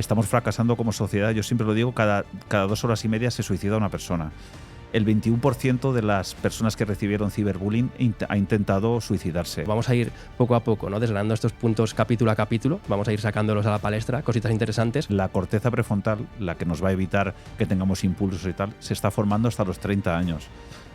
estamos fracasando como sociedad. Yo siempre lo digo, cada 2 horas y media se suicida una persona. El 21% de las personas que recibieron ciberbullying ha intentado suicidarse. Vamos a ir poco a poco, ¿no? Desgranando estos puntos capítulo a capítulo, vamos a ir sacándolos a la palestra, cositas interesantes. La corteza prefrontal, la que nos va a evitar que tengamos impulsos y tal, se está formando hasta los 30 años.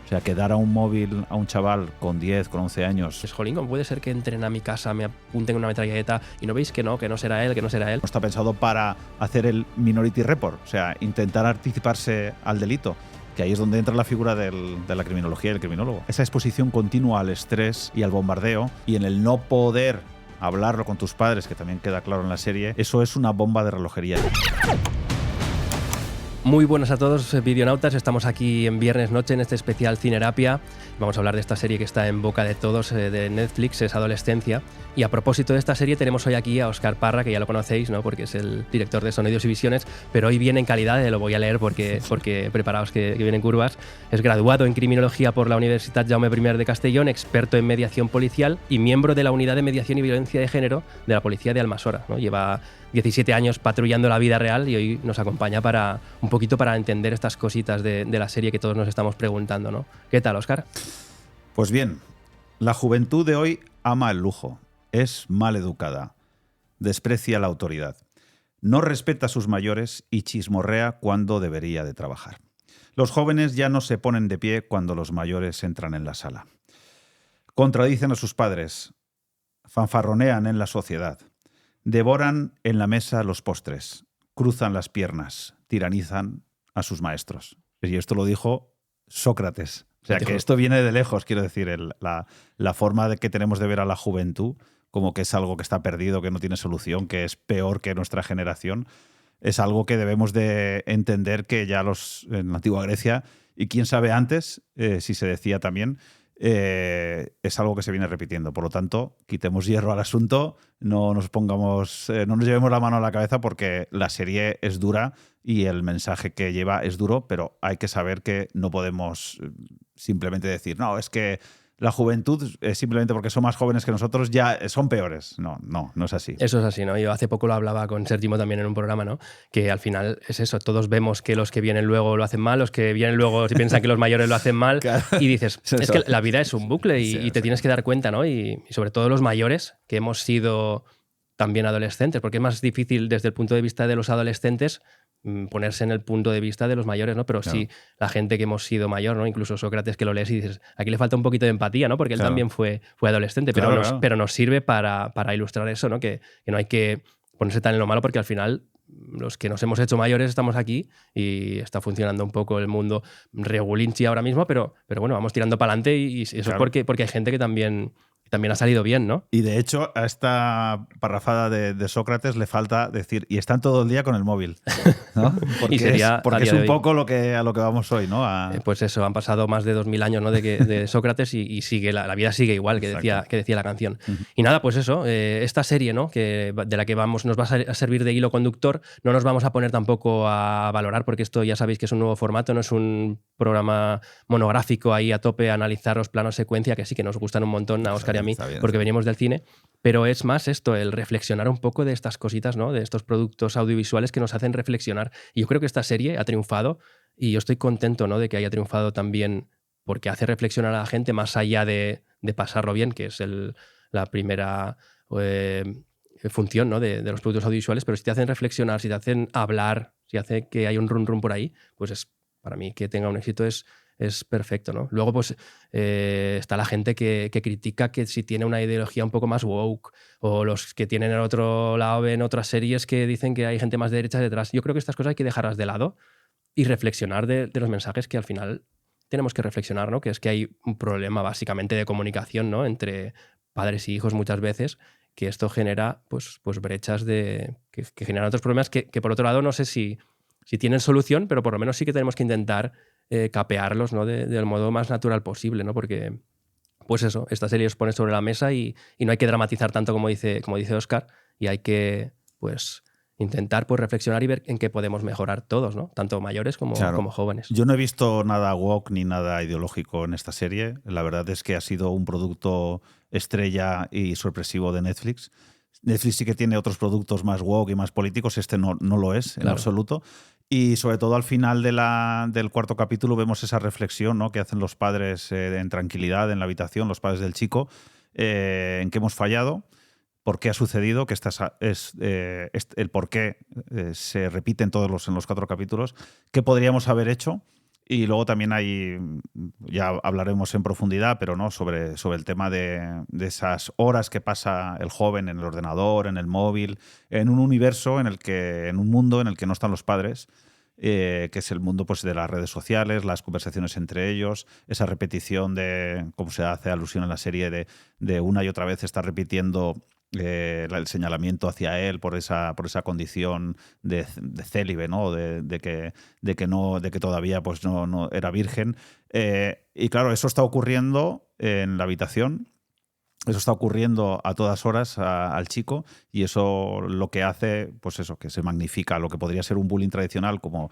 O sea, que dar a un móvil a un chaval con 10, con 11 años... Es jolín, ¿cómo puede ser que entren a mi casa, me apunten una metralleta y no veis que no será él, que no será él? No está pensado para hacer el Minority Report, o sea, intentar anticiparse al delito, que ahí es donde entra la figura de la criminología y el criminólogo. Esa exposición continua al estrés y al bombardeo, y en el no poder hablarlo con tus padres, que también queda claro en la serie, eso es una bomba de relojería. Muy buenas a todos, videonautas. Estamos aquí en viernes noche en este especial Cinerapia. Vamos a hablar de esta serie que está en boca de todos, de Netflix, es Adolescencia. Y a propósito de esta serie tenemos hoy aquí a Óscar Parra, que ya lo conocéis, ¿no? Porque es el director de Sonidos y Visiones, pero hoy viene en calidad, lo voy a leer porque preparaos que vienen curvas. Es graduado en Criminología por la Universitat Jaume I de Castellón, experto en mediación policial y miembro de la Unidad de Mediación y Violencia de Género de la Policía de Almassora, ¿no? Lleva 17 años patrullando la vida real y hoy nos acompaña para un poquito para entender estas cositas de la serie que todos nos estamos preguntando, ¿no? ¿Qué tal, Óscar? Pues bien, la juventud de hoy ama el lujo, es mal educada, desprecia la autoridad, no respeta a sus mayores y chismorrea cuando debería de trabajar. Los jóvenes ya no se ponen de pie cuando los mayores entran en la sala. Contradicen a sus padres, fanfarronean en la sociedad, devoran en la mesa los postres, cruzan las piernas, tiranizan a sus maestros. Y esto lo dijo Sócrates. O sea, que esto viene de lejos, quiero decir, la forma que tenemos de ver a la juventud como que es algo que está perdido, que no tiene solución, que es peor que nuestra generación, es algo que debemos de entender que ya en la antigua Grecia, y quién sabe antes, si se decía también, es algo que se viene repitiendo. Por lo tanto, quitemos hierro al asunto, no nos llevemos la mano a la cabeza, porque la serie es dura y el mensaje que lleva es duro, pero hay que saber que no podemos simplemente decir, no, es que la juventud, simplemente porque son más jóvenes que nosotros, ya son peores. No es así. Eso es así, ¿no? Yo hace poco lo hablaba con Sérgimo también en un programa, ¿no? Que al final es eso, todos vemos que los que vienen luego lo hacen mal, los que vienen luego si piensan que los mayores lo hacen mal, claro. Y dices, es que la vida es un bucle y te tienes que dar cuenta, ¿no? Y sobre todo los mayores, que hemos sido también adolescentes, porque es más difícil desde el punto de vista de los adolescentes ponerse en el punto de vista de los mayores, ¿no? Pero claro, sí, la gente que hemos sido mayor, ¿no? Incluso Sócrates, que lo lees y dices, aquí le falta un poquito de empatía, ¿no? Porque él también fue adolescente, pero nos sirve para ilustrar eso, ¿no? Que no hay que ponerse tan en lo malo, porque al final los que nos hemos hecho mayores estamos aquí y está funcionando un poco el mundo regulinchi ahora mismo, pero bueno, vamos tirando para adelante y eso es porque hay gente que también ha salido bien, ¿no? Y de hecho, a esta parrafada de Sócrates le falta decir, y están todo el día con el móvil, ¿no? Porque es un poco a lo que vamos hoy, ¿no? Pues eso, han pasado más de 2000 años, ¿no? de Sócrates y sigue la vida sigue igual, que decía la canción. Uh-huh. Y nada, pues eso, esta serie, ¿no? De la que nos va a servir de hilo conductor, no nos vamos a poner tampoco a valorar, porque esto ya sabéis que es un nuevo formato, no es un programa monográfico ahí a tope a analizar los planos secuencia, que sí que nos gustan un montón a Óscar y a mí, porque venimos del cine, pero es más esto, el reflexionar un poco de estas cositas, ¿no? De estos productos audiovisuales que nos hacen reflexionar. Y yo creo que esta serie ha triunfado y yo estoy contento, ¿no? De que haya triunfado también porque hace reflexionar a la gente más allá de pasarlo bien, que es la primera función, ¿no? de los productos audiovisuales, pero si te hacen reflexionar, si te hacen hablar, si hace que haya un run por ahí, pues es, para mí que tenga un éxito es perfecto, ¿no? Luego, pues, está la gente que critica que si tiene una ideología un poco más woke, o los que tienen el otro lado ven otras series que dicen que hay gente más de derecha detrás. Yo creo que estas cosas hay que dejarlas de lado y reflexionar de los mensajes que al final tenemos que reflexionar, ¿no? Que es que hay un problema básicamente de comunicación, ¿no? Entre padres y hijos muchas veces, que esto genera pues brechas que generan otros problemas que por otro lado no sé si tienen solución, pero por lo menos sí que tenemos que intentar capearlos, ¿no? del modo más natural posible, ¿no? Porque, pues eso, esta serie os pone sobre la mesa y no hay que dramatizar tanto como dice Óscar, y hay que, pues, intentar pues, reflexionar y ver en qué podemos mejorar todos, ¿no? Tanto mayores como jóvenes. Yo no he visto nada woke ni nada ideológico en esta serie. La verdad es que ha sido un producto estrella y sorpresivo de Netflix. Netflix sí que tiene otros productos más woke y más políticos, este no lo es en absoluto. Y sobre todo al final del cuarto capítulo vemos esa reflexión, ¿no?, que hacen los padres en tranquilidad en la habitación, los padres del chico, en qué hemos fallado, por qué ha sucedido, que el por qué se repite en los 4 capítulos, qué podríamos haber hecho. Y luego también ya hablaremos en profundidad, pero no sobre el tema de esas horas que pasa el joven en el ordenador, en el móvil, en un universo en un mundo en el que no están los padres, que es el mundo, pues, de las redes sociales, las conversaciones entre ellos, esa repetición de, como se hace alusión en la serie, de una y otra vez está repitiendo el señalamiento hacia él por esa condición de célibe, ¿no? de que todavía, pues, no era virgen. Y claro, eso está ocurriendo en la habitación. Eso está ocurriendo a todas horas al chico, y eso lo que hace, pues eso, que se magnifica lo que podría ser un bullying tradicional, como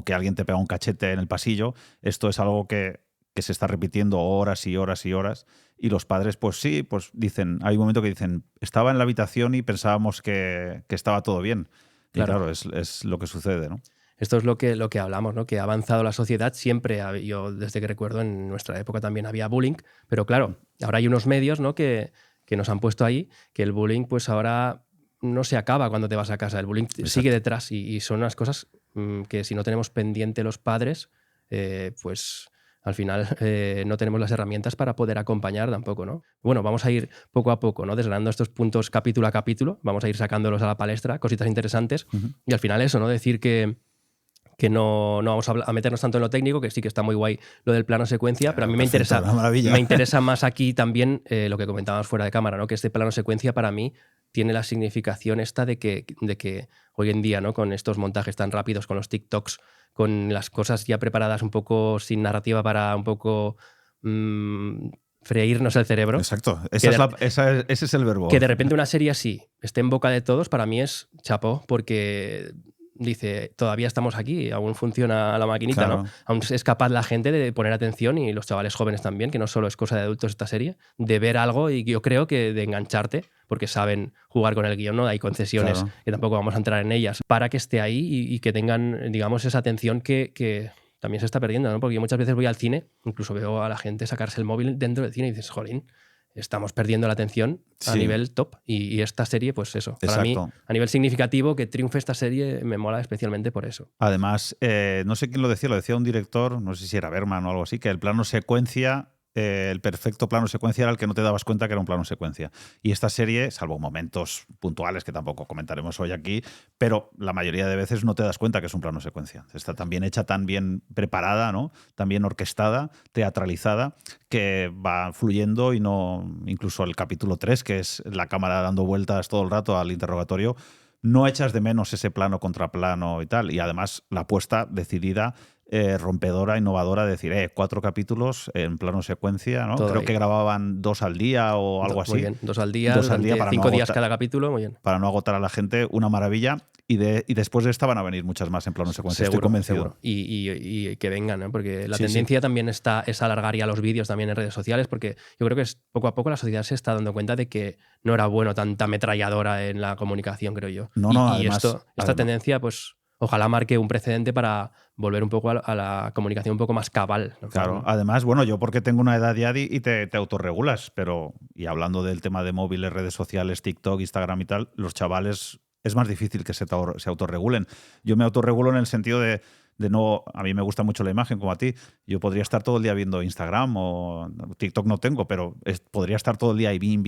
que alguien te pega un cachete en el pasillo. Esto es algo que se está repitiendo horas y horas y horas, y los padres, pues sí, pues dicen, hay un momento que dicen, estaba en la habitación y pensábamos que estaba todo bien. Y claro, es lo que sucede, ¿no? Esto es lo que hablamos, ¿no? Que ha avanzado la sociedad. Siempre, yo desde que recuerdo, en nuestra época también había bullying, pero claro, ahora hay unos medios, ¿no?, que nos han puesto ahí, que el bullying, pues ahora no se acaba cuando te vas a casa. El bullying sigue detrás, y son unas cosas que si no tenemos pendiente los padres, pues al final no tenemos las herramientas para poder acompañar tampoco, ¿no? Bueno, vamos a ir poco a poco, ¿no?, desgranando estos puntos capítulo a capítulo, vamos a ir sacándolos a la palestra, cositas interesantes, y al final eso, ¿no?, decir que no vamos a meternos tanto en lo técnico, que sí que está muy guay lo del plano secuencia, pero a mí me interesa más aquí también lo que comentábamos fuera de cámara, ¿no?, que este plano secuencia para mí tiene la significación esta de que hoy en día, ¿no?, con estos montajes tan rápidos, con los TikToks, con las cosas ya preparadas un poco sin narrativa para un poco freírnos el cerebro. Exacto, ese es el verbo. Que de repente una serie así esté en boca de todos, para mí es chapó, porque dice, todavía estamos aquí, aún funciona la maquinita, claro, ¿no? Aún es capaz la gente de poner atención, y los chavales jóvenes también, que no solo es cosa de adultos esta serie, de ver algo, y yo creo que de engancharte, porque saben jugar con el guión, ¿no? Hay concesiones, claro, que tampoco vamos a entrar en ellas, para que esté ahí y que tengan, digamos, esa atención que también se está perdiendo, ¿no? Porque yo muchas veces voy al cine, incluso veo a la gente sacarse el móvil dentro del cine y dices, jolín, estamos perdiendo la atención a nivel top, y esta serie, pues eso, para mí, a nivel significativo, que triunfe esta serie me mola especialmente por eso. Además, no sé quién lo decía un director, no sé si era Berman o algo así, que el plano secuencia, el perfecto plano secuencia era el que no te dabas cuenta que era un plano secuencia. Y esta serie, salvo momentos puntuales que tampoco comentaremos hoy aquí, pero la mayoría de veces no te das cuenta que es un plano secuencia. Está tan bien hecha, tan bien preparada, ¿no?, tan bien orquestada, teatralizada, que va fluyendo, y no, incluso el capítulo 3, que es la cámara dando vueltas todo el rato al interrogatorio, no echas de menos ese plano contra plano y tal. Y además la apuesta decidida, rompedora, innovadora, de decir, 4 capítulos en plano secuencia, ¿no? Creo que grababan 2 al día o algo así. Muy bien, 2 al día, para 5 días cada capítulo, muy bien. Para no agotar a la gente, una maravilla. Y después de esta van a venir muchas más en plano secuencia, estoy convencido. Seguro. Y que vengan, ¿no? Porque la tendencia también es alargar ya los vídeos también en redes sociales, porque yo creo que poco a poco la sociedad se está dando cuenta de que no era bueno tanta ametralladora en la comunicación, creo yo. Esta tendencia, pues ojalá marque un precedente para volver un poco a la comunicación un poco más cabal, ¿no? Claro, además, bueno, yo porque tengo una edad ya y te autorregulas, pero, y hablando del tema de móviles, redes sociales, TikTok, Instagram y tal, los chavales es más difícil que se autorregulen. Yo me autorregulo en el sentido de no, a mí me gusta mucho la imagen, como a ti. Yo podría estar todo el día viendo Instagram, o TikTok no tengo, pero podría estar todo el día y bim.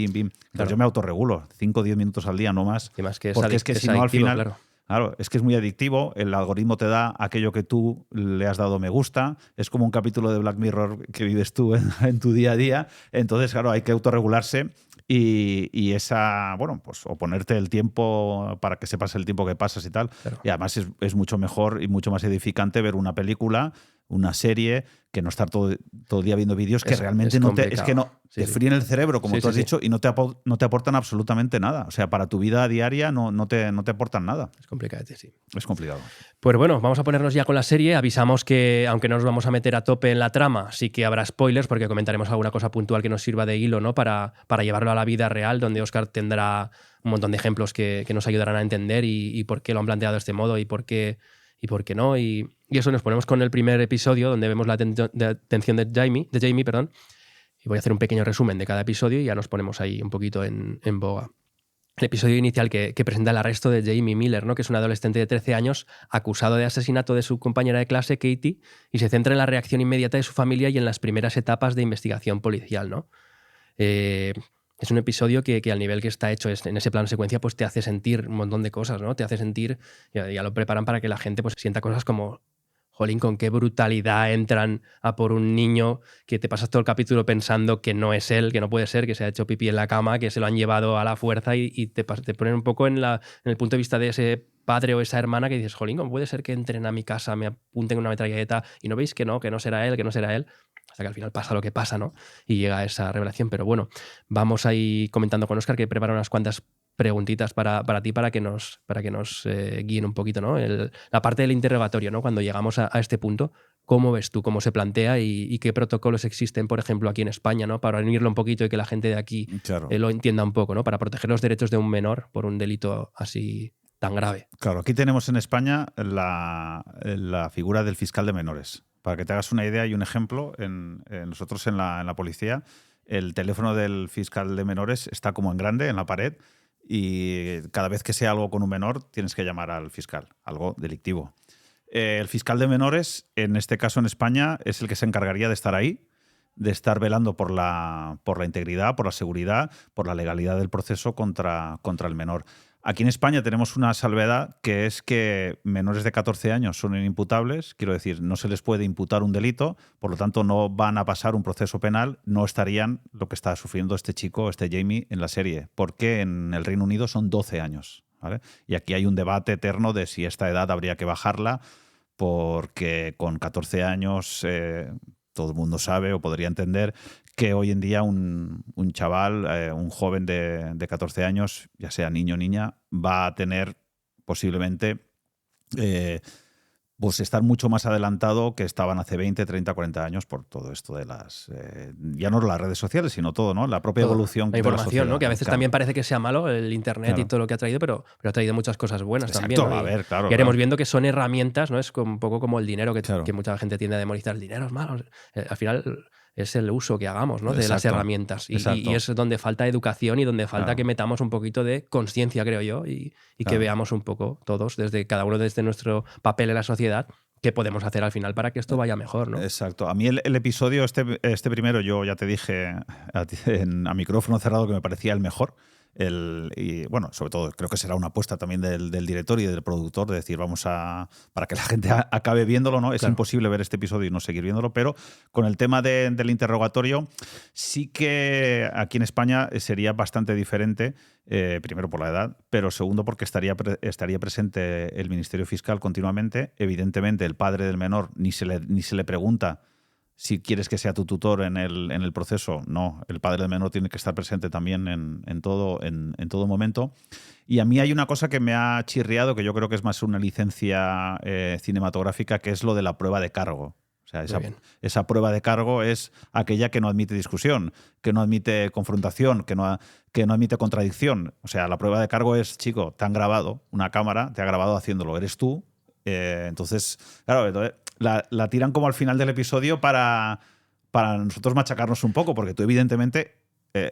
Claro. Yo me autorregulo, 5 o 10 minutos al día, no más. Y más que porque es que si no, al final... Claro, es que es muy adictivo, el algoritmo te da aquello que tú le has dado me gusta, es como un capítulo de Black Mirror que vives tú en tu día a día, entonces, claro, hay que autorregularse y esa, bueno, pues o ponerte el tiempo para que sepas el tiempo que pasas y tal, claro. Y además es mucho mejor y mucho más edificante ver una película, una serie, que no estar todo el día viendo vídeos que realmente te fríen el cerebro, como tú has dicho, y no te aportan absolutamente nada. O sea, para tu vida diaria no te aportan nada. Es complicado, sí. Es complicado. Pues bueno, vamos a ponernos ya con la serie. Avisamos que, aunque no nos vamos a meter a tope en la trama, sí que habrá spoilers, porque comentaremos alguna cosa puntual que nos sirva de hilo, ¿no? Para llevarlo a la vida real, donde Óscar tendrá un montón de ejemplos que nos ayudarán a entender y por qué lo han planteado de este modo y por qué no. Y eso, nos ponemos con el primer episodio, donde vemos la atención de Jamie, y voy a hacer un pequeño resumen de cada episodio y ya nos ponemos ahí un poquito en boga. El episodio inicial que presenta el arresto de Jamie Miller, ¿no? Que es un adolescente de 13 años acusado de asesinato de su compañera de clase, Katie, y se centra en la reacción inmediata de su familia y en las primeras etapas de investigación policial, ¿no? Es un episodio que al nivel que está hecho en ese plano secuencia, pues te hace sentir un montón de cosas, ¿no? Te hace sentir, ya lo preparan para que la gente pues sienta cosas como, jolín, con qué brutalidad entran a por un niño que te pasas todo el capítulo pensando que no es él, que no puede ser, que se ha hecho pipí en la cama, que se lo han llevado a la fuerza y te ponen un poco en el punto de vista de ese padre o esa hermana que dices, jolín, ¿cómo puede ser que entren a mi casa, me apunten una metralleta y no veis que no será él, hasta que al final pasa lo que pasa, ¿no? Y llega esa revelación. Pero bueno, vamos ahí comentando con Óscar, que prepara unas cuantas preguntitas para ti, para que nos guíen un poquito, ¿no? La parte del interrogatorio, ¿no? Cuando llegamos a este punto, ¿cómo ves tú cómo se plantea y qué protocolos existen, por ejemplo, aquí en España, ¿no? Para unirlo un poquito y que la gente de aquí lo entienda un poco, ¿no? Para proteger los derechos de un menor por un delito así tan grave. Claro, aquí tenemos en España la figura del fiscal de menores. Para que te hagas una idea y un ejemplo, nosotros en la policía, el teléfono del fiscal de menores está como en grande en la pared y cada vez que sea algo con un menor tienes que llamar al fiscal, algo delictivo. El fiscal de menores, en este caso en España, es el que se encargaría de estar ahí, de estar velando por la integridad, por la seguridad, por la legalidad del proceso contra el menor. Aquí en España tenemos una salvedad, que es que menores de 14 años son inimputables, quiero decir, no se les puede imputar un delito, por lo tanto no van a pasar un proceso penal, no estarían lo que está sufriendo este chico, este Jamie, en la serie, porque en el Reino Unido son 12 años, ¿vale? Y aquí hay un debate eterno de si esta edad habría que bajarla, porque con 14 años todo el mundo sabe o podría entender que hoy en día un chaval, un joven de 14 años, ya sea niño o niña, va a tener posiblemente pues estar mucho más adelantado que estaban hace 20, 30, 40 años por todo esto de ya no las redes sociales, sino todo, ¿no? La propia evolución la información, de la sociedad, ¿no? Que a veces también parece que sea malo el Internet y todo lo que ha traído, pero ha traído muchas cosas buenas también, ¿no? A ver, claro. Y iremos viendo que son herramientas, ¿no? Es un poco como el dinero, que mucha gente tiende a demonizar. El dinero es malo. Al final es el uso que hagamos, ¿no? De las herramientas. Y es donde falta educación y donde falta que metamos un poquito de conciencia, creo yo, y que veamos un poco todos, cada uno desde nuestro papel en la sociedad, qué podemos hacer al final para que esto vaya mejor, ¿no? Exacto. A mí el episodio, este primero, yo ya te dije a micrófono cerrado que me parecía el mejor. Y bueno, sobre todo creo que será una apuesta también del director y del productor de decir, para que la gente acabe viéndolo, ¿no? Es imposible ver este episodio y no seguir viéndolo, pero con el tema del interrogatorio sí que aquí en España sería bastante diferente, primero por la edad, pero segundo porque estaría presente el Ministerio Fiscal continuamente. Evidentemente el padre del menor ni se le pregunta si quieres que sea tu tutor en el proceso. No, el padre del menor tiene que estar presente también en todo momento. Y a mí hay una cosa que me ha chirriado, que yo creo que es más una licencia cinematográfica, que es lo de la prueba de cargo. O sea, esa prueba de cargo es aquella que no admite discusión, que no admite confrontación, que no admite contradicción. O sea, la prueba de cargo es, chico, te han grabado, una cámara te ha grabado haciéndolo, eres tú. Entonces, claro, la tiran como al final del episodio para nosotros machacarnos un poco, porque tú evidentemente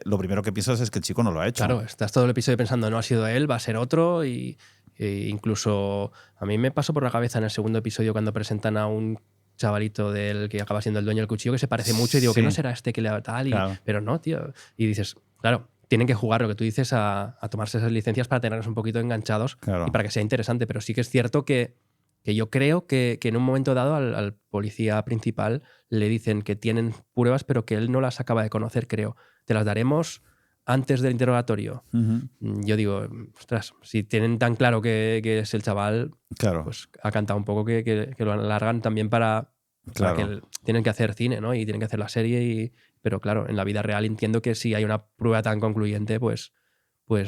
lo primero que piensas es que el chico no lo ha hecho. Claro, estás todo el episodio pensando no ha sido él, va a ser otro y incluso a mí me pasó por la cabeza en el segundo episodio cuando presentan a un chavalito del que acaba siendo el dueño del cuchillo que se parece mucho y digo que no será este que le da tal, pero no, tío. Y dices, claro, tienen que jugar lo que tú dices a tomarse esas licencias para tenernos un poquito enganchados y para que sea interesante, pero sí que es cierto que yo creo que en un momento dado al policía principal le dicen que tienen pruebas, pero que él no las acaba de conocer, creo. Te las daremos antes del interrogatorio. Yo digo, ostras, si tienen tan claro que es el chaval, pues ha cantado un poco que lo alargan también para Claro. Tienen que hacer cine, ¿no? Y tienen que hacer la serie, pero claro, en la vida real entiendo que si hay una prueba tan concluyente, pues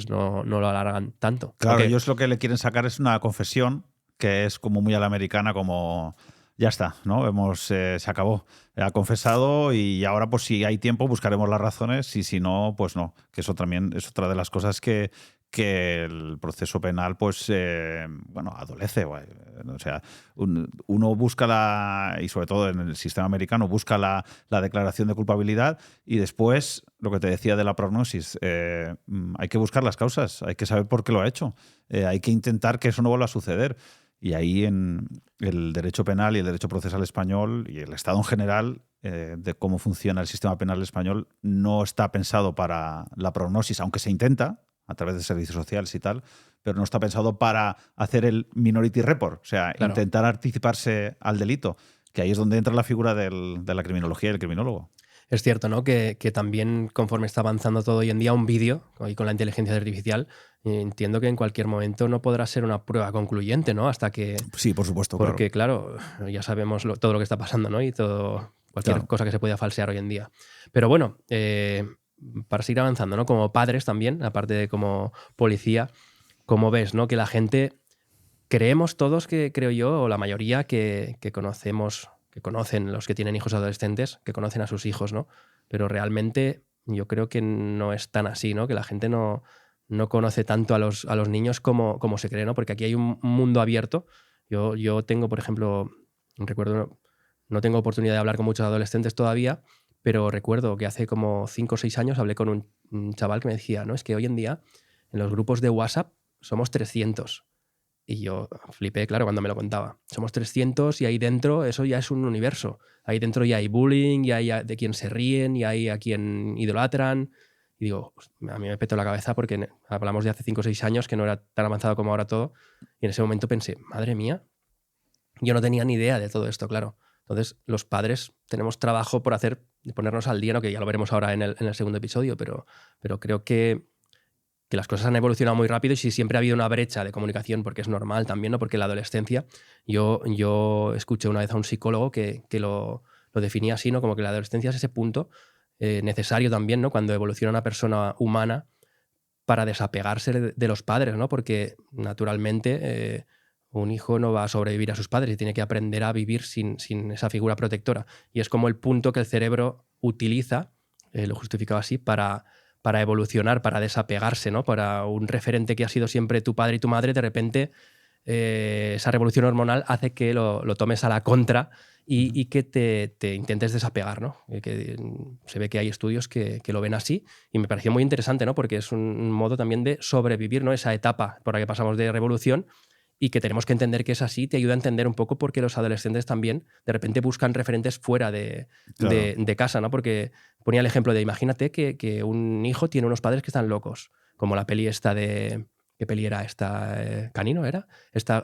no lo alargan tanto. Claro, Porque, ellos lo que le quieren sacar es una confesión que es como muy a la americana, como ya está, ¿no? Se acabó. Ha confesado y ahora, pues si hay tiempo, buscaremos las razones y si no, pues no. Que eso también es otra de las cosas que el proceso penal, pues, adolece. O sea, uno busca y sobre todo en el sistema americano, busca la declaración de culpabilidad y después, lo que te decía de la prognosis, hay que buscar las causas, hay que saber por qué lo ha hecho, hay que intentar que eso no vuelva a suceder. Y ahí en el derecho penal y el derecho procesal español y el Estado en general, de cómo funciona el sistema penal español, no está pensado para la prognosis, aunque se intenta a través de servicios sociales y tal, pero no está pensado para hacer el minority report, o sea, claro, intentar anticiparse al delito, que ahí es donde entra la figura de la criminología y el criminólogo. es cierto, ¿no? Que también conforme está avanzando todo hoy en día, un vídeo, y con la inteligencia artificial, entiendo que en cualquier momento no podrá ser una prueba concluyente, ¿no? Hasta que... Sí, por supuesto, Porque, claro, ya sabemos todo lo que está pasando, ¿no? Y cualquier cosa que se pueda falsear hoy en día. Pero bueno, para seguir avanzando, ¿no? Como padres también, aparte de como policía, como ves, ¿no? Que la gente... Creemos todos que, creo yo, o la mayoría que conocen los que tienen hijos adolescentes, que conocen a sus hijos, ¿no? Pero realmente yo creo que no es tan así, ¿no? Que la gente no conoce tanto a los niños como se cree, ¿no? Porque aquí hay un mundo abierto. Yo tengo, por ejemplo, recuerdo, no tengo oportunidad de hablar con muchos adolescentes todavía, pero recuerdo que hace como 5 o 6 años hablé con un chaval que me decía, ¿no? Es que hoy en día en los grupos de WhatsApp somos 300. Y yo flipé, claro, cuando me lo contaba. Somos 300 y ahí dentro eso ya es un universo. Ahí dentro ya hay bullying, ya hay de quien se ríen, y hay a quien idolatran. Y digo, a mí me petó la cabeza porque hablamos de hace 5 o 6 años, que no era tan avanzado como ahora todo. Y en ese momento pensé, madre mía, yo no tenía ni idea de todo esto, claro. Entonces, los padres tenemos trabajo por hacer, de ponernos al día, ¿no? Que ya lo veremos ahora en el segundo episodio, pero creo que las cosas han evolucionado muy rápido y si siempre ha habido una brecha de comunicación, porque es normal también, ¿no? Porque la adolescencia, yo escuché una vez a un psicólogo que lo definía así, ¿no? Como que la adolescencia es ese punto necesario también, ¿no? Cuando evoluciona una persona humana para desapegarse de los padres, ¿no? Porque naturalmente un hijo no va a sobrevivir a sus padres y tiene que aprender a vivir sin esa figura protectora. Y es como el punto que el cerebro utiliza, lo justificaba así, para evolucionar, para desapegarse, ¿no? Para un referente que ha sido siempre tu padre y tu madre, de repente esa revolución hormonal hace que lo tomes a la contra y que te intentes desapegar, ¿no? Que se ve que hay estudios que lo ven así y me pareció muy interesante, ¿no? Porque es un modo también de sobrevivir, ¿no? Esa etapa por la que pasamos de revolución y que tenemos que entender que es así, te ayuda a entender un poco por qué los adolescentes también de repente buscan referentes fuera de casa, ¿no? Porque ponía el ejemplo de, imagínate que un hijo tiene unos padres que están locos, como la peli esta de... ¿Qué peli era esta? ¿Canino era?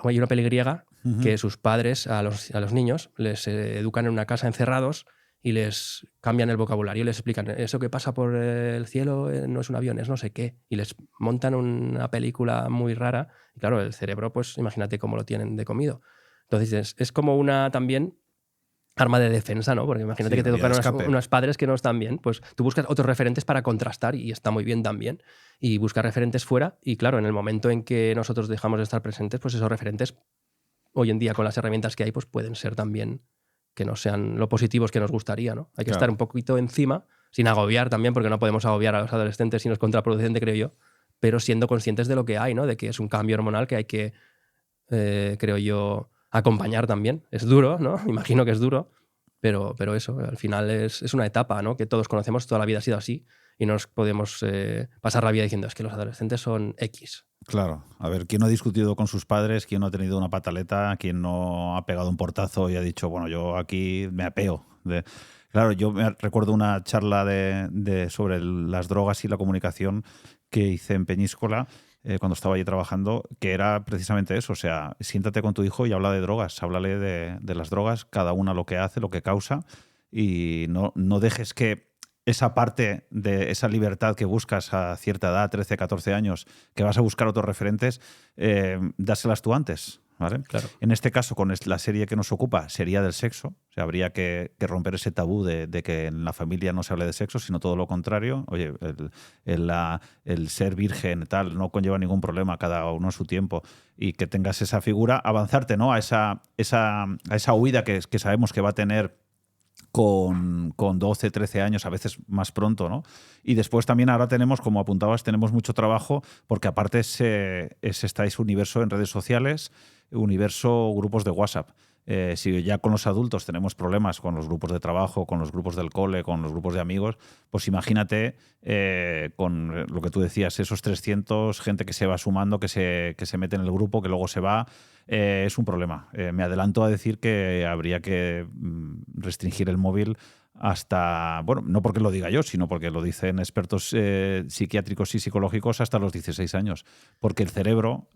Hay una peli griega que sus padres a los niños les educan en una casa encerrados y les cambian el vocabulario, les explican, eso que pasa por el cielo no es un avión, es no sé qué, y les montan una película muy rara, y claro, el cerebro, pues imagínate cómo lo tienen de comido. Entonces es como una también arma de defensa, ¿no? Porque imagínate que te tocan unos padres que no están bien, pues tú buscas otros referentes para contrastar y está muy bien también, y buscar referentes fuera, y claro, en el momento en que nosotros dejamos de estar presentes, pues esos referentes hoy en día con las herramientas que hay, pues pueden ser también que no sean lo positivos que nos gustaría, ¿no? Hay que estar un poquito encima, sin agobiar también, porque no podemos agobiar a los adolescentes si no es contraproducente, creo yo, pero siendo conscientes de lo que hay, ¿no? De que es un cambio hormonal que hay que, creo yo, acompañar también. Es duro, ¿no? Imagino que es duro, pero eso, al final es una etapa, ¿no? Que todos conocemos, toda la vida ha sido así y no nos podemos pasar la vida diciendo es que los adolescentes son X. Claro, a ver, ¿quién no ha discutido con sus padres? ¿Quién no ha tenido una pataleta? ¿Quién no ha pegado un portazo y ha dicho, bueno, yo aquí me apeo? Claro, yo recuerdo una charla sobre las drogas y la comunicación que hice en Peñíscola cuando estaba allí trabajando, que era precisamente eso, o sea, siéntate con tu hijo y habla de drogas, háblale de las drogas, cada una lo que hace, lo que causa, y no dejes que esa parte de esa libertad que buscas a cierta edad, 13, 14 años, que vas a buscar otros referentes, dárselas tú antes. ¿vale? Claro. En este caso, con la serie que nos ocupa, sería del sexo. O sea, habría que romper ese tabú de que en la familia no se hable de sexo, sino todo lo contrario. Oye, el ser virgen tal no conlleva ningún problema, cada uno a su tiempo. Y que tengas esa figura, avanzarte, ¿no?, a esa huida que sabemos que va a tener con 12, 13 años, a veces más pronto, ¿no? Y después también ahora tenemos, como apuntabas, tenemos mucho trabajo porque aparte estáis universo en redes sociales, universo grupos de WhatsApp. Si ya con los adultos tenemos problemas con los grupos de trabajo, con los grupos del cole, con los grupos de amigos, pues imagínate con lo que tú decías, esos 300, gente que se va sumando, que se mete en el grupo, que luego se va. Es un problema. Me adelanto a decir que habría que restringir el móvil hasta, bueno, no porque lo diga yo, sino porque lo dicen expertos psiquiátricos y psicológicos, hasta los 16 años. Porque el cerebro,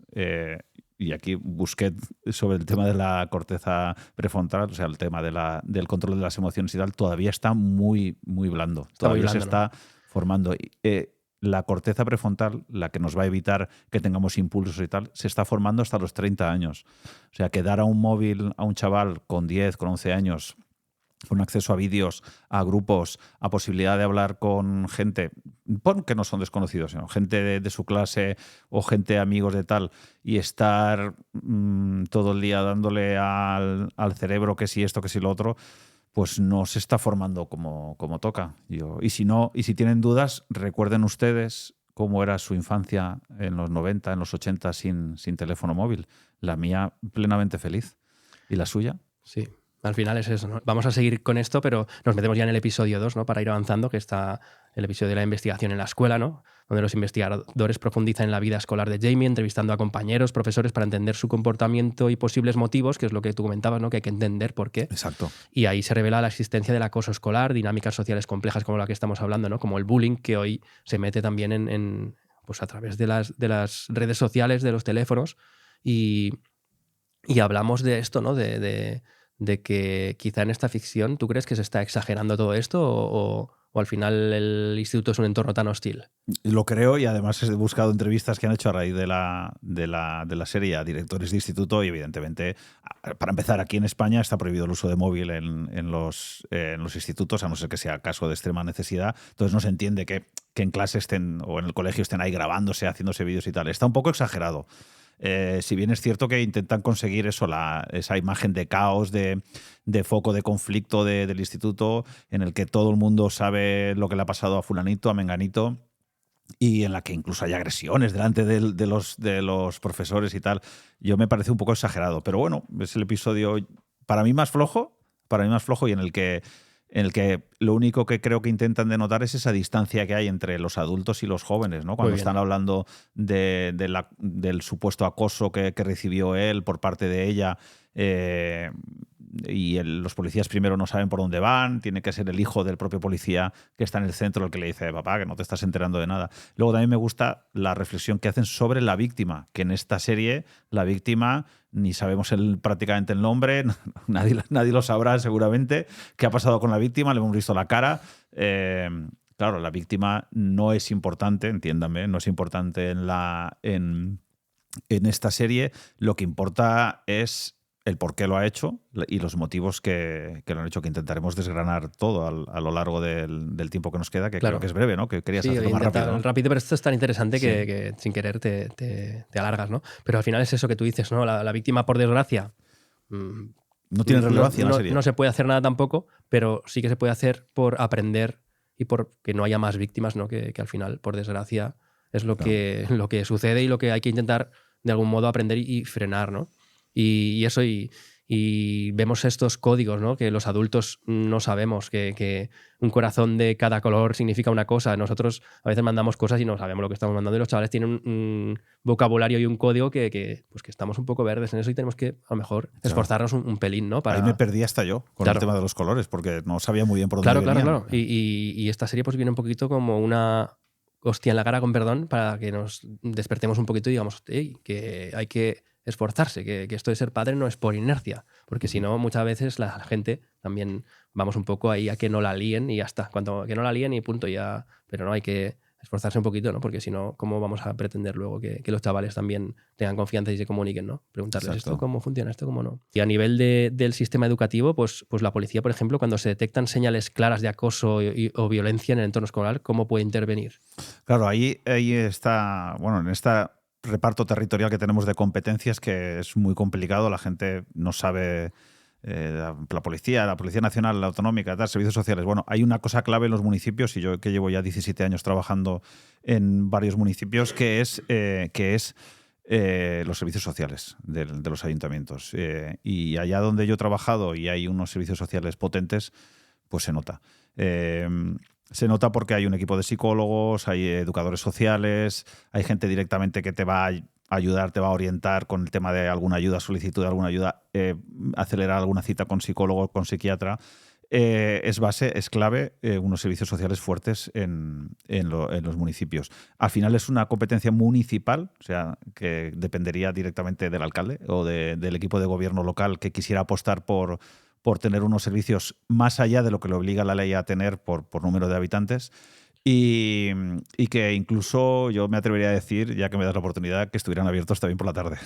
y aquí busqué sobre el tema de la corteza prefrontal, o sea, el tema del control de las emociones y tal, todavía está muy, muy blando. Todavía se está formando. La corteza prefrontal, la que nos va a evitar que tengamos impulsos y tal, se está formando hasta los 30 años. O sea, que dar a un móvil a un chaval con 10, con 11 años, con acceso a vídeos, a grupos, a posibilidad de hablar con gente, que no son desconocidos, sino gente de su clase o gente amigos de tal, y estar todo el día dándole al cerebro que si esto, que si lo otro, pues no se está formando como toca. Y si tienen dudas, recuerden ustedes cómo era su infancia en los 90, en los 80 sin teléfono móvil. La mía plenamente feliz. ¿Y la suya? Sí. Al final es eso, ¿no? Vamos a seguir con esto, pero nos metemos ya en el episodio 2, ¿no? Para ir avanzando, que está el episodio de la investigación en la escuela, ¿no? Donde los investigadores profundizan en la vida escolar de Jamie, entrevistando a compañeros, profesores, para entender su comportamiento y posibles motivos, que es lo que tú comentabas, ¿no? Que hay que entender por qué. Exacto. Y ahí se revela la existencia del acoso escolar, dinámicas sociales complejas como la que estamos hablando, ¿no? Como el bullying, que hoy se mete también pues a través de las redes sociales, de los teléfonos. Y hablamos de esto, ¿no? De que quizá en esta ficción, ¿tú crees que se está exagerando todo esto o al final el instituto es un entorno tan hostil? Lo creo, y además he buscado entrevistas que han hecho a raíz de la serie a directores de instituto y evidentemente, para empezar, aquí en España está prohibido el uso de móvil en los institutos, a no ser que sea caso de extrema necesidad. Entonces no se entiende que en clase estén o en el colegio estén ahí grabándose, haciéndose vídeos y tal. Está un poco exagerado. Si bien es cierto que intentan conseguir eso, esa imagen de caos, de foco de conflicto del instituto, en el que todo el mundo sabe lo que le ha pasado a fulanito, a menganito, y en la que incluso hay agresiones delante de los profesores y tal. Yo me parece un poco exagerado, pero bueno, es el episodio para mí más flojo y en el que lo único que creo que intentan denotar es esa distancia que hay entre los adultos y los jóvenes, ¿no? Cuando están hablando del supuesto acoso que recibió él por parte de ella, y los policías primero no saben por dónde van, tiene que ser el hijo del propio policía que está en el centro el que le dice, papá, que no te estás enterando de nada. Luego también me gusta la reflexión que hacen sobre la víctima, que en esta serie la víctima ni sabemos prácticamente el nombre, nadie lo sabrá seguramente, qué ha pasado con la víctima, le hemos visto la cara. Claro, la víctima no es importante, entiéndame, no es importante en esta serie. Lo que importa es el por qué lo ha hecho y los motivos que lo han hecho, que intentaremos desgranar todo a lo largo del tiempo que nos queda, que claro, creo que es breve, ¿no? Que querías hacerlo más rápido, ¿no? Rápido, pero esto es tan interesante que sin querer te alargas, ¿no? Pero al final es eso que tú dices, ¿no? La víctima, por desgracia, no tiene relevancia en la serie. No se puede hacer nada tampoco, pero sí que se puede hacer por aprender y por que no haya más víctimas, ¿no? Que al final, por desgracia, es lo que sucede y lo que hay que intentar de algún modo aprender y frenar, ¿no? Y eso, y vemos estos códigos, ¿no? Que los adultos no sabemos, que un corazón de cada color significa una cosa. Nosotros a veces mandamos cosas y no sabemos lo que estamos mandando, y los chavales tienen un vocabulario y un código que estamos un poco verdes en eso y tenemos que a lo mejor esforzarnos un pelín, ¿no? Ahí me perdí hasta yo con el tema de los colores, porque no sabía muy bien por dónde venían. Claro. Y esta serie pues viene un poquito como una hostia en la cara, con perdón, para que nos despertemos un poquito y digamos, hey, que hay que esforzarse, que esto de ser padre no es por inercia, porque si no, muchas veces la gente también vamos un poco ahí a que no la líen y ya está, que no la líen y punto, ya, pero no, hay que esforzarse un poquito, ¿no? Porque si no, ¿cómo vamos a pretender luego que los chavales también tengan confianza y se comuniquen, ¿no? Preguntarles Exacto. esto cómo funciona, esto cómo no. Y a nivel del sistema educativo, pues la policía, por ejemplo, cuando se detectan señales claras de acoso o violencia en el entorno escolar, ¿cómo puede intervenir? Claro, ahí está, bueno, en este reparto territorial que tenemos de competencias, que es muy complicado, la gente no sabe, la Policía Nacional, la Autonómica, tal, servicios sociales. Bueno, hay una cosa clave en los municipios, y yo que llevo ya 17 años trabajando en varios municipios, que es los servicios sociales de los ayuntamientos. Y allá donde yo he trabajado y hay unos servicios sociales potentes, pues se nota. Se nota porque hay un equipo de psicólogos, hay educadores sociales, hay gente directamente que te va a ayudar, te va a orientar con el tema de alguna ayuda, solicitud de alguna ayuda, acelerar alguna cita con psicólogo, con psiquiatra. Es clave unos servicios sociales fuertes en los municipios. Al final es una competencia municipal, o sea, que dependería directamente del alcalde o del equipo de gobierno local que quisiera apostar por tener unos servicios más allá de lo que le obliga la ley a tener por número de habitantes. Y que incluso yo me atrevería a decir, ya que me das la oportunidad, que estuvieran abiertos también por la tarde,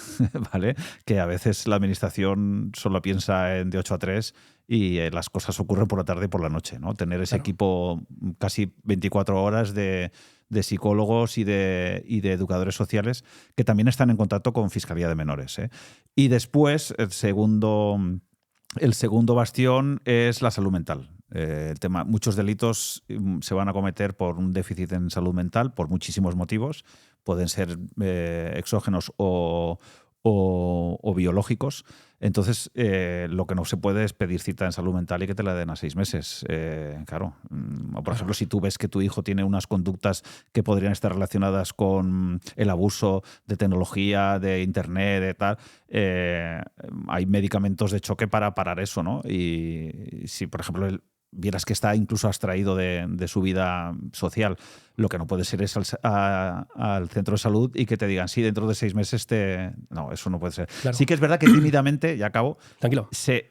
¿vale? Que a veces la administración solo piensa en de 8 a 3 y las cosas ocurren por la tarde y por la noche, ¿no? Tener ese equipo casi 24 horas de psicólogos y de educadores sociales que también están en contacto con Fiscalía de Menores, ¿eh? Y después, el segundo bastión es la salud mental. El tema, muchos delitos se van a cometer por un déficit en salud mental por muchísimos motivos. Pueden ser exógenos o biológicos. Entonces, lo que no se puede es pedir cita en salud mental y que te la den a 6 meses. Claro. Por ejemplo, si tú ves que tu hijo tiene unas conductas que podrían estar relacionadas con el abuso de tecnología, de internet, de tal, hay medicamentos de choque para parar eso, ¿no? Y si, por ejemplo, vieras que está incluso abstraído de su vida social, lo que no puede ser es al centro de salud y que te digan, sí, dentro de 6 meses No, eso no puede ser. Claro. Sí que es verdad que tímidamente, ya acabo, Tranquilo. se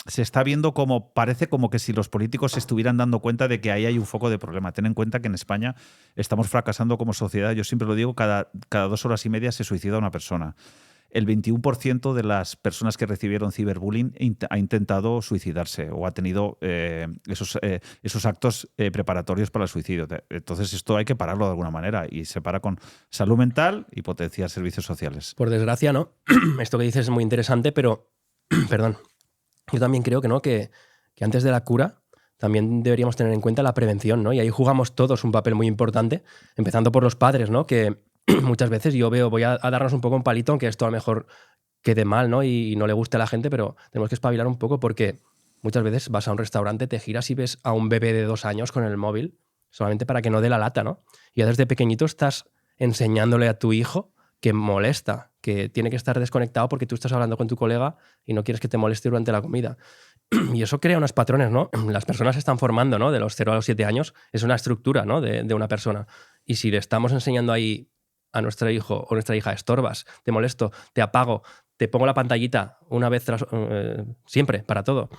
está viendo como, parece como que si los políticos se estuvieran dando cuenta de que ahí hay un foco de problema. Ten en cuenta que en España estamos fracasando como sociedad. Yo siempre lo digo, cada 2 horas y media se suicida una persona. El 21% de las personas que recibieron ciberbullying ha intentado suicidarse o ha tenido esos actos preparatorios para el suicidio. Entonces esto hay que pararlo de alguna manera y se para con salud mental y potenciar servicios sociales. Por desgracia, ¿no? Esto que dices es muy interesante, pero, perdón, yo también creo que, ¿no? que antes de la cura también deberíamos tener en cuenta la prevención, ¿no? Y ahí jugamos todos un papel muy importante, empezando por los padres, ¿no? Que muchas veces yo veo, voy a darnos un poco un palito, aunque esto a lo mejor quede mal, ¿no? Y no le guste a la gente, pero tenemos que espabilar un poco porque muchas veces vas a un restaurante, te giras y ves a un bebé de 2 años con el móvil solamente para que no dé la lata, ¿no? Y ya desde pequeñito estás enseñándole a tu hijo que molesta, que tiene que estar desconectado porque tú estás hablando con tu colega y no quieres que te moleste durante la comida. Y eso crea unos patrones, ¿no? Las personas se están formando, ¿no? De los 0 a los 7 años. Es una estructura, ¿no? De una persona. Y si le estamos enseñando ahí a nuestro hijo o nuestra hija, estorbas, te molesto, te apago, te pongo la pantallita una vez siempre, para todo.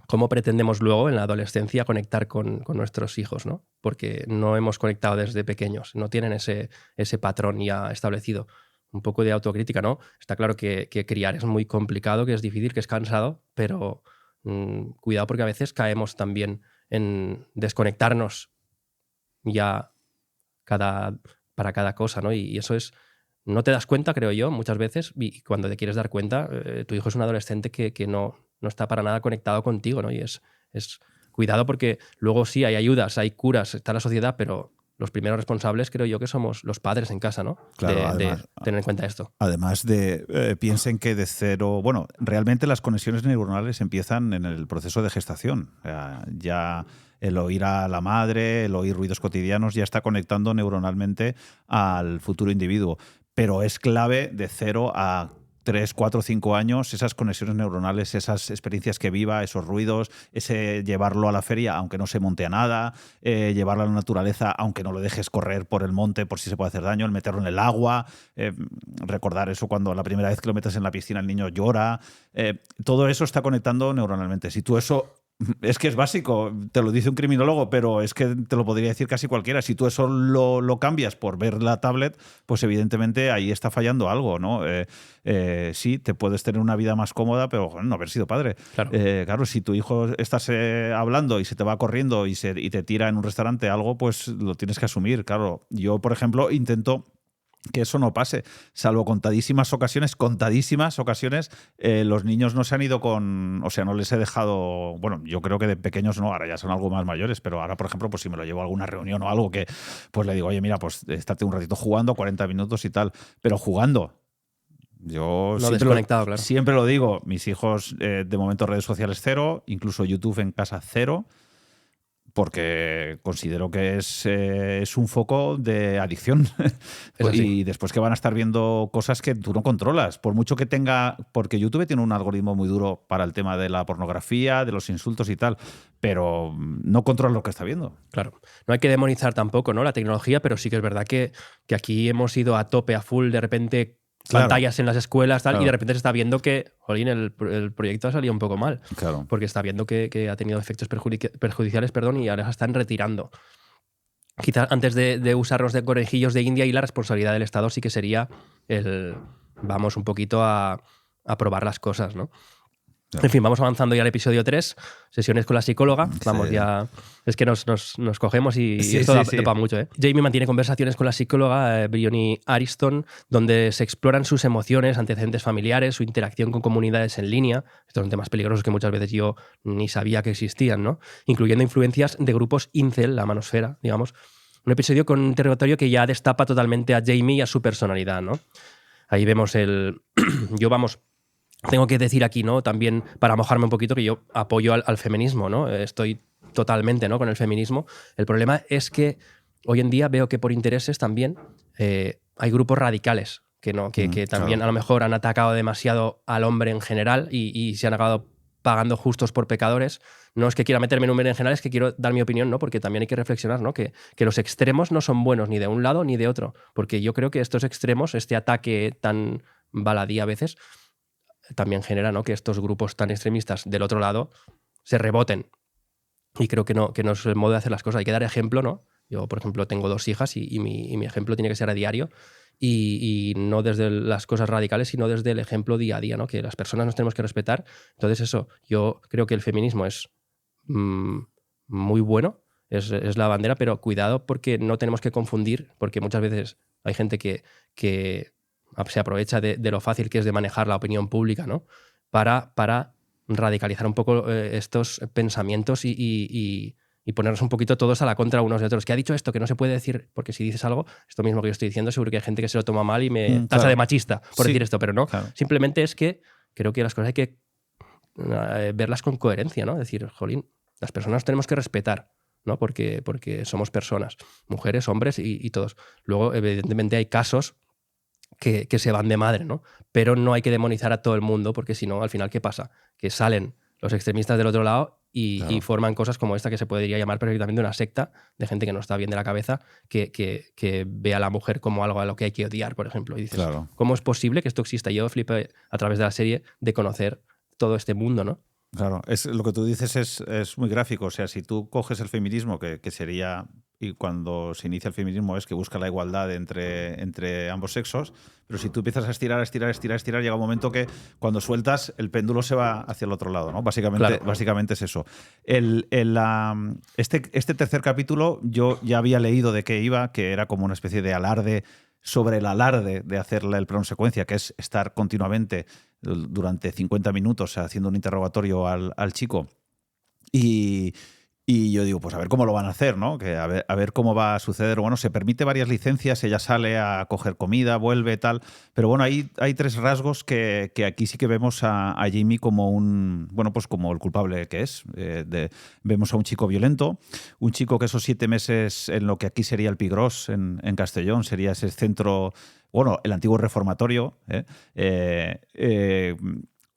¿Cómo pretendemos luego en la adolescencia conectar con nuestros hijos, ¿no? Porque no hemos conectado desde pequeños, no tienen ese patrón ya establecido. Un poco de autocrítica, ¿no? Está claro que criar es muy complicado, que es difícil, que es cansado, pero cuidado porque a veces caemos también en desconectarnos ya para cada cosa, ¿no? Y eso es... No te das cuenta, creo yo, muchas veces, y cuando te quieres dar cuenta, tu hijo es un adolescente que no está para nada conectado contigo, ¿no? Y es cuidado porque luego sí hay ayudas, hay curas, está la sociedad, pero los primeros responsables creo yo que somos los padres en casa, ¿no? Claro, además, de tener en cuenta esto. Además piensen que de cero... Bueno, realmente las conexiones neuronales empiezan en el proceso de gestación. O sea, ya el oír a la madre, el oír ruidos cotidianos ya está conectando neuronalmente al futuro individuo. Pero es clave de 0 a 3, 4, 5 años, esas conexiones neuronales, esas experiencias que viva, esos ruidos, ese llevarlo a la feria aunque no se monte a nada, llevarlo a la naturaleza aunque no lo dejes correr por el monte por si se puede hacer daño, el meterlo en el agua, recordar eso cuando la primera vez que lo metes en la piscina el niño llora, todo eso está conectando neuronalmente. Si tú eso Es que es básico, te lo dice un criminólogo, pero es que te lo podría decir casi cualquiera. Si tú eso lo cambias por ver la tablet, pues evidentemente ahí está fallando algo, ¿no? Sí, te puedes tener una vida más cómoda, pero bueno, no haber sido padre. Claro. Claro, si tu hijo estás hablando y se te va corriendo y te tira en un restaurante algo, pues lo tienes que asumir. Claro, yo, por ejemplo, intento que eso no pase, salvo contadísimas ocasiones, los niños no se han ido o sea, no les he dejado, bueno, yo creo que de pequeños no, ahora ya son algo más mayores, pero ahora, por ejemplo, pues si me lo llevo a alguna reunión o algo que, pues le digo, oye, mira, pues estate un ratito jugando, 40 minutos y tal, pero jugando. Yo no desconectado, claro. Siempre lo digo, mis hijos, de momento redes sociales cero, incluso YouTube en casa cero, porque considero que es un foco de adicción. Y después que van a estar viendo cosas que tú no controlas, por mucho que tenga, porque YouTube tiene un algoritmo muy duro para el tema de la pornografía, de los insultos y tal, pero no controla lo que está viendo. Claro, no hay que demonizar tampoco, ¿no?, la tecnología, pero sí que es verdad que aquí hemos ido a tope, a full, de repente pantallas en las escuelas, tal, y de repente se está viendo que, jolín, el proyecto ha salido un poco mal. Claro. Porque está viendo que ha tenido efectos perjudiciales, y ahora se están retirando. Quizás antes de usarnos de conejillos de India, y la responsabilidad del Estado sí que sería vamos un poquito a probar las cosas, ¿no? En fin, vamos avanzando ya al episodio 3, sesiones con la psicóloga. Vamos ya... Es que nos cogemos y esto da para mucho, ¿eh? Jamie mantiene conversaciones con la psicóloga Bryony Ariston, donde se exploran sus emociones, antecedentes familiares, su interacción con comunidades en línea. Estos son temas peligrosos que muchas veces yo ni sabía que existían, ¿no? Incluyendo influencias de grupos incel, la manosfera, digamos. Un episodio con un interrogatorio que ya destapa totalmente a Jamie y a su personalidad, ¿no? Ahí vemos tengo que decir aquí, ¿no?, también para mojarme un poquito, que yo apoyo al feminismo, ¿no? Estoy totalmente, ¿no?, con el feminismo. El problema es que hoy en día veo que por intereses también hay grupos radicales que también a lo mejor han atacado demasiado al hombre en general y se han acabado pagando justos por pecadores. No es que quiera meterme en un en general, es que quiero dar mi opinión, ¿no?, porque también hay que reflexionar, ¿no?, que los extremos no son buenos ni de un lado ni de otro, porque yo creo que estos extremos, este ataque tan baladí a veces, también genera, ¿no?, que estos grupos tan extremistas del otro lado se reboten. Y creo que no es el modo de hacer las cosas. Hay que dar ejemplo, ¿no? Yo, por ejemplo, tengo 2 hijas y mi ejemplo tiene que ser a diario y no desde las cosas radicales, sino desde el ejemplo día a día, ¿no? Que las personas nos tenemos que respetar. Entonces eso, yo creo que el feminismo es muy bueno, es la bandera, pero cuidado porque no tenemos que confundir, porque muchas veces hay gente que se aprovecha de lo fácil que es de manejar la opinión pública, ¿no?, para radicalizar un poco estos pensamientos y ponernos un poquito todos a la contra unos de otros. ¿Qué ha dicho esto? Que no se puede decir, porque si dices algo, esto mismo que yo estoy diciendo, seguro que hay gente que se lo toma mal y me tasa de machista por decir esto, pero no. Claro. Simplemente es que creo que las cosas hay que verlas con coherencia, ¿no? Decir, jolín, las personas tenemos que respetar, ¿no? Porque somos personas, mujeres, hombres y todos. Luego, evidentemente, hay casos que se van de madre, ¿no? Pero no hay que demonizar a todo el mundo, porque si no, al final, ¿qué pasa? Que salen los extremistas del otro lado y forman cosas como esta, que se podría llamar perfectamente una secta de gente que no está bien de la cabeza, que ve a la mujer como algo a lo que hay que odiar, por ejemplo. Y dices, ¿cómo es posible que esto exista? Yo flipé a través de la serie de conocer todo este mundo, ¿no? Claro, lo que tú dices es muy gráfico. O sea, si tú coges el feminismo, que sería, y cuando se inicia el feminismo es que busca la igualdad entre ambos sexos, pero si tú empiezas a estirar, llega un momento que cuando sueltas, el péndulo se va hacia el otro lado, ¿no? Básicamente es eso. Este tercer capítulo yo ya había leído de qué iba, que era como una especie de alarde sobre el alarde de hacerle el plano secuencia, que es estar continuamente durante 50 minutos haciendo un interrogatorio al chico. Y yo digo, pues a ver cómo lo van a hacer, ¿no? Que a ver cómo va a suceder. Bueno, se permite varias licencias, ella sale a coger comida, vuelve, tal. Pero bueno, hay 3 rasgos que aquí sí que vemos a Jamie como pues como el culpable que es. Vemos a un chico violento, un chico que esos 7 meses en lo que aquí sería el Pigros, en Castellón, sería ese centro, bueno, el antiguo reformatorio,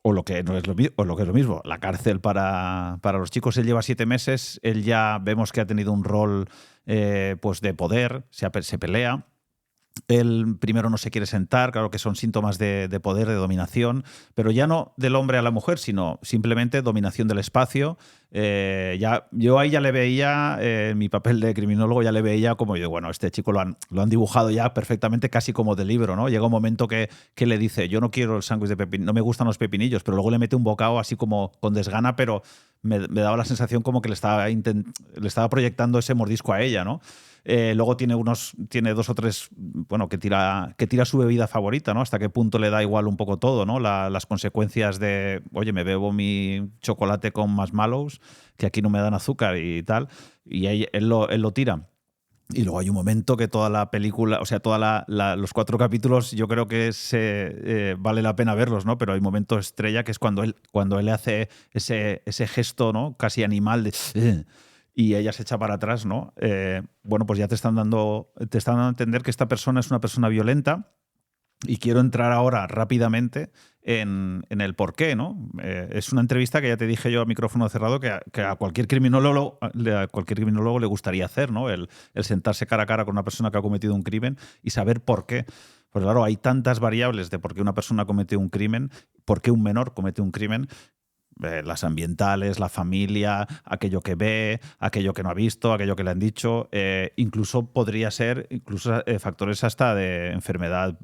o lo que es lo mismo, la cárcel para los chicos. Él lleva 7 meses, él ya vemos que ha tenido un rol pues de poder, se pelea. Él primero no se quiere sentar, claro que son síntomas de poder, de dominación, pero ya no del hombre a la mujer, sino simplemente dominación del espacio. Yo ahí ya le veía, en mi papel de criminólogo, ya le veía como yo, bueno, este chico lo han dibujado ya perfectamente, casi como de libro, ¿no? Llega un momento que le dice, yo no quiero el sándwich de pepinillos, no me gustan los pepinillos, pero luego le mete un bocado así como con desgana, pero me daba la sensación como que le estaba proyectando ese mordisco a ella, ¿no? Luego tiene 2 o 3, bueno, que tira su bebida favorita, ¿no? Hasta qué punto le da igual un poco todo, ¿no? Las consecuencias de, oye, me bebo mi chocolate con marshmallows, que aquí no me dan azúcar y tal, y él lo tira. Y luego hay un momento que toda la película, o sea, los 4 capítulos, yo creo que vale la pena verlos, ¿no? Pero hay un momento estrella que es cuando él hace ese gesto, ¿no? Casi animal de... y ella se echa para atrás, ¿no? Bueno, pues ya te están dando a entender que esta persona es una persona violenta. Y quiero entrar ahora rápidamente en el porqué, ¿no? Es una entrevista que ya te dije yo a micrófono cerrado que a cualquier criminólogo le gustaría hacer, ¿no? El sentarse cara a cara con una persona que ha cometido un crimen y saber por qué. Pues claro, hay tantas variables de por qué una persona comete un crimen, por qué un menor comete un crimen. Las ambientales, la familia, aquello que ve, aquello que no ha visto, aquello que le han dicho. Incluso podría ser factores hasta de enfermedad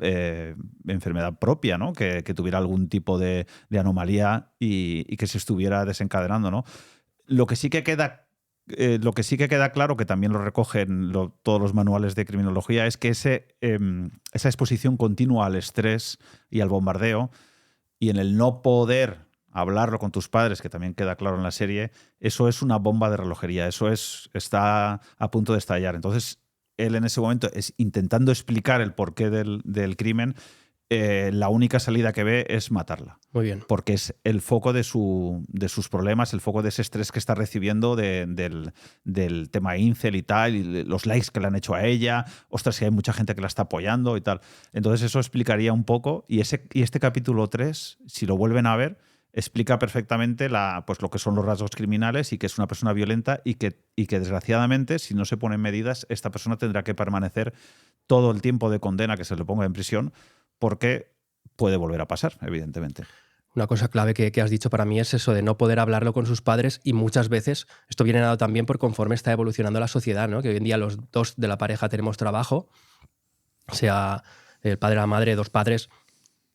propia, ¿no? Que tuviera algún tipo de anomalía y que se estuviera desencadenando, ¿no? Lo que sí que queda claro, que también lo recogen todos los manuales de criminología, es que esa exposición continua al estrés y al bombardeo y en el no poder hablarlo con tus padres, que también queda claro en la serie, eso es una bomba de relojería, está a punto de estallar. Entonces, él en ese momento es intentando explicar el porqué del crimen, la única salida que ve es matarla. Muy bien. Porque es el foco de sus problemas, el foco de ese estrés que está recibiendo del tema incel y tal, y los likes que le han hecho a ella, ostras, que hay mucha gente que la está apoyando y tal. Entonces eso explicaría un poco, y este capítulo 3, si lo vuelven a ver, explica perfectamente pues lo que son los rasgos criminales y que es una persona violenta y que desgraciadamente, si no se ponen medidas, esta persona tendrá que permanecer todo el tiempo de condena que se le ponga en prisión, porque puede volver a pasar, evidentemente. Una cosa clave que has dicho para mí es eso de no poder hablarlo con sus padres, y muchas veces esto viene dado también por conforme está evolucionando la sociedad, ¿no? Que hoy en día los 2 de la pareja tenemos trabajo, sea el padre o la madre, 2 padres,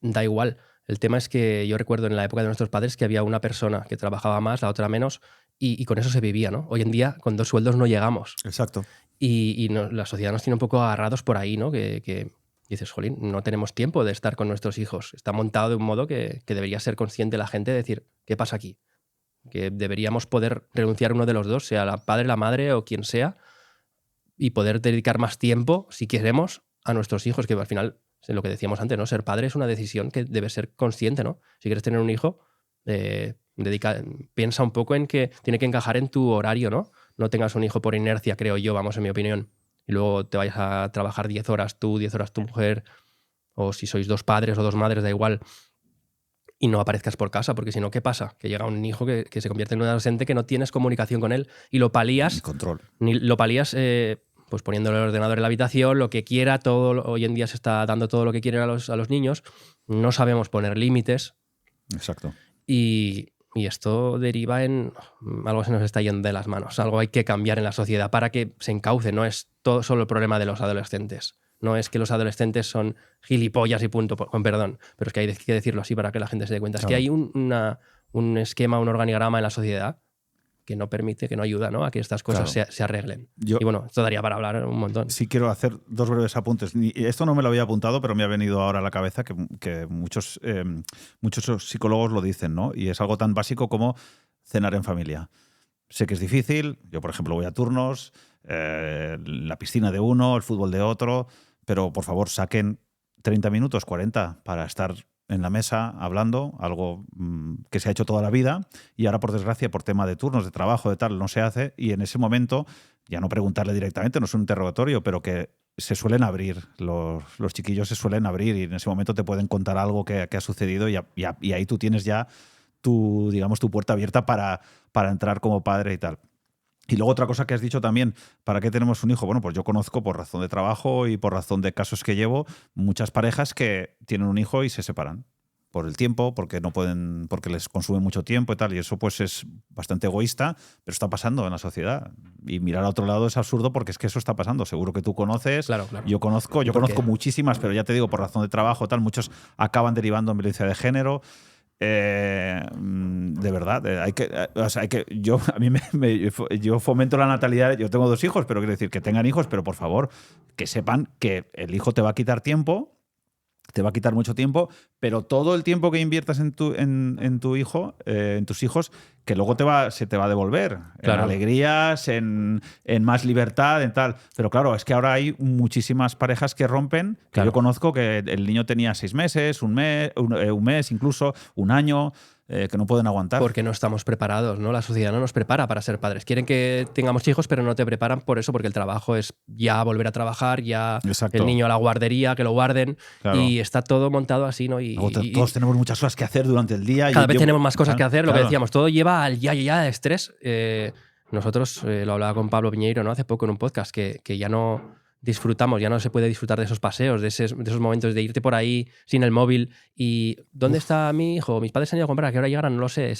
da igual. El tema es que yo recuerdo en la época de nuestros padres que había una persona que trabajaba más, la otra menos, y con eso se vivía, ¿no? Hoy en día con 2 sueldos no llegamos. Exacto. Y la sociedad nos tiene un poco agarrados por ahí, ¿no? Que dices, jolín, no tenemos tiempo de estar con nuestros hijos. Está montado de un modo que debería ser consciente la gente de decir, ¿qué pasa aquí? Que deberíamos poder renunciar uno de los 2, sea la padre, la madre o quien sea, y poder dedicar más tiempo, si queremos, a nuestros hijos, que al final, lo que decíamos antes, ¿no? Ser padre es una decisión que debe ser consciente, ¿no? Si quieres tener un hijo, piensa un poco en que tiene que encajar en tu horario, ¿no? No tengas un hijo por inercia, creo yo, vamos, en mi opinión, y luego te vayas a trabajar 10 horas tú, 10 horas tu mujer, o si sois 2 padres o 2 madres, da igual, y no aparezcas por casa, porque si no, ¿qué pasa? Que llega un hijo que se convierte en un adolescente que no tienes comunicación con él y lo palías. Control. Lo palías pues poniéndole el ordenador en la habitación, lo que quiera, todo. Hoy en día se está dando todo lo que quieren a los niños. No sabemos poner límites. Exacto. Y esto deriva en algo que se nos está yendo de las manos. Algo hay que cambiar en la sociedad para que se encauce. No es todo solo el problema de los adolescentes. No es que los adolescentes son gilipollas y punto, con perdón. Pero es que hay que decirlo así para que la gente se dé cuenta. Claro. Es que hay un esquema, un organigrama en la sociedad que no permite, que no ayuda, ¿no? A que estas cosas se arreglen. Y bueno, esto daría para hablar un montón. Sí quiero hacer 2 breves apuntes. Esto no me lo había apuntado, pero me ha venido ahora a la cabeza que muchos psicólogos lo dicen, ¿no? Y es algo tan básico como cenar en familia. Sé que es difícil, yo por ejemplo voy a turnos, la piscina de uno, el fútbol de otro, pero por favor saquen 30 minutos, 40 para estar en la mesa hablando, algo que se ha hecho toda la vida y ahora por desgracia por tema de turnos, de trabajo, de tal, no se hace, y en ese momento ya no preguntarle directamente, no es un interrogatorio, pero que se suelen abrir, los chiquillos se suelen abrir y en ese momento te pueden contar algo que ha sucedido y ahí tú tienes ya tu puerta abierta para entrar como padre y tal. Y luego otra cosa que has dicho también, ¿para qué tenemos un hijo? Bueno, pues yo conozco por razón de trabajo y por razón de casos que llevo, muchas parejas que tienen un hijo y se separan. Por el tiempo, porque no pueden, porque les consume mucho tiempo y tal, y eso pues es bastante egoísta, pero está pasando en la sociedad. Y mirar a otro lado es absurdo porque es que eso está pasando. Seguro que tú conoces, Claro. yo conozco muchísimas, pero ya te digo, por razón de trabajo, tal, muchos acaban derivando en violencia de género. De verdad, yo fomento la natalidad. Yo tengo 2 hijos, pero quiero decir que tengan hijos, pero por favor, que sepan que el hijo te va a quitar tiempo. Te va a quitar mucho tiempo, pero todo el tiempo que inviertas en tu hijo, en tus hijos, que luego se te va a devolver. Claro. En alegrías, en más libertad, en tal. Pero claro, es que ahora hay muchísimas parejas que rompen, que Claro. yo conozco que el niño tenía 6 meses, un mes incluso, un año, que no pueden aguantar. Porque no estamos preparados, ¿no? La sociedad no nos prepara para ser padres. Quieren que tengamos hijos, pero no te preparan por eso, porque el trabajo es ya volver a trabajar, ya Exacto. el niño a la guardería, que lo guarden, Claro. Y está todo montado así, ¿no? Todos tenemos muchas cosas que hacer durante el día. Cada vez tenemos más cosas que hacer, lo que Claro. decíamos, todo lleva al ya estrés. Nosotros, lo hablaba con Pablo Piñeiro, ¿no? Hace poco en un podcast, que ya no disfrutamos, ya no se puede disfrutar de esos paseos, de esos momentos de irte por ahí sin el móvil y ¿dónde está mi hijo? Mis padres han ido a comprar, ¿a qué hora llegarán? No lo sé.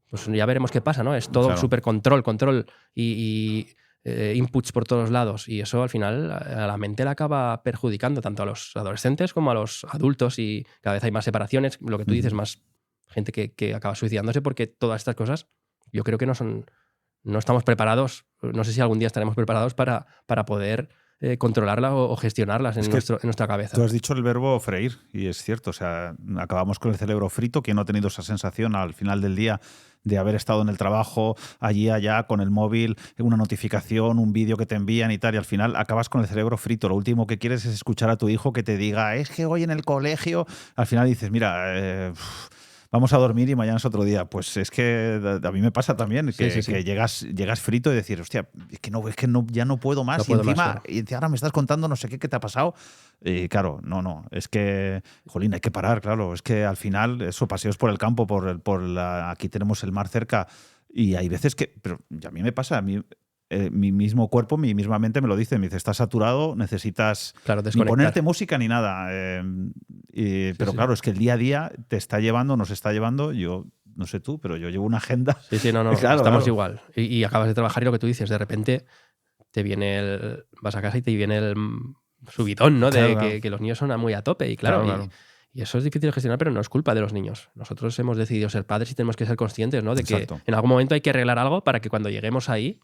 Pues ya veremos qué pasa, ¿no? Es todo súper control y inputs por todos lados, y eso al final a la mente la acaba perjudicando tanto a los adolescentes como a los adultos, y cada vez hay más separaciones, lo que tú dices, más gente que acaba suicidándose porque todas estas cosas yo creo que no estamos preparados, no sé si algún día estaremos preparados para poder controlarlas o gestionarlas en nuestra cabeza. Tú has dicho el verbo freír, y es cierto, o sea, acabamos con el cerebro frito. ¿Quién no ha tenido esa sensación al final del día de haber estado en el trabajo, allí, allá, con el móvil, una notificación, un vídeo que te envían y tal, y al final acabas con el cerebro frito? Lo último que quieres es escuchar a tu hijo que te diga, es que hoy en el colegio, al final dices, mira, vamos a dormir y mañana es otro día. Pues es que a mí me pasa también, que llegas frito y decir, hostia, es que ya no puedo más. No puedo más. Y encima ahora me estás contando no sé qué te ha pasado. Y claro, no. Es que, jolín, hay que parar, claro. Es que al final, eso, paseos por el campo, aquí tenemos el mar cerca, y hay veces que, pero a mí me pasa, mi mismo cuerpo, mi misma mente me lo dice, me dice, estás saturado, necesitas ni ponerte música ni nada. Pero claro, es que el día a día nos está llevando, yo no sé tú, pero yo llevo una agenda. Sí, no, estamos igual. Y acabas de trabajar y lo que tú dices, de repente vas a casa y te viene el subidón, ¿no? Que los niños son muy a tope, y claro. Y eso es difícil de gestionar, pero no es culpa de los niños. Nosotros hemos decidido ser padres y tenemos que ser conscientes, ¿no? De Exacto. que en algún momento hay que arreglar algo para que cuando lleguemos ahí,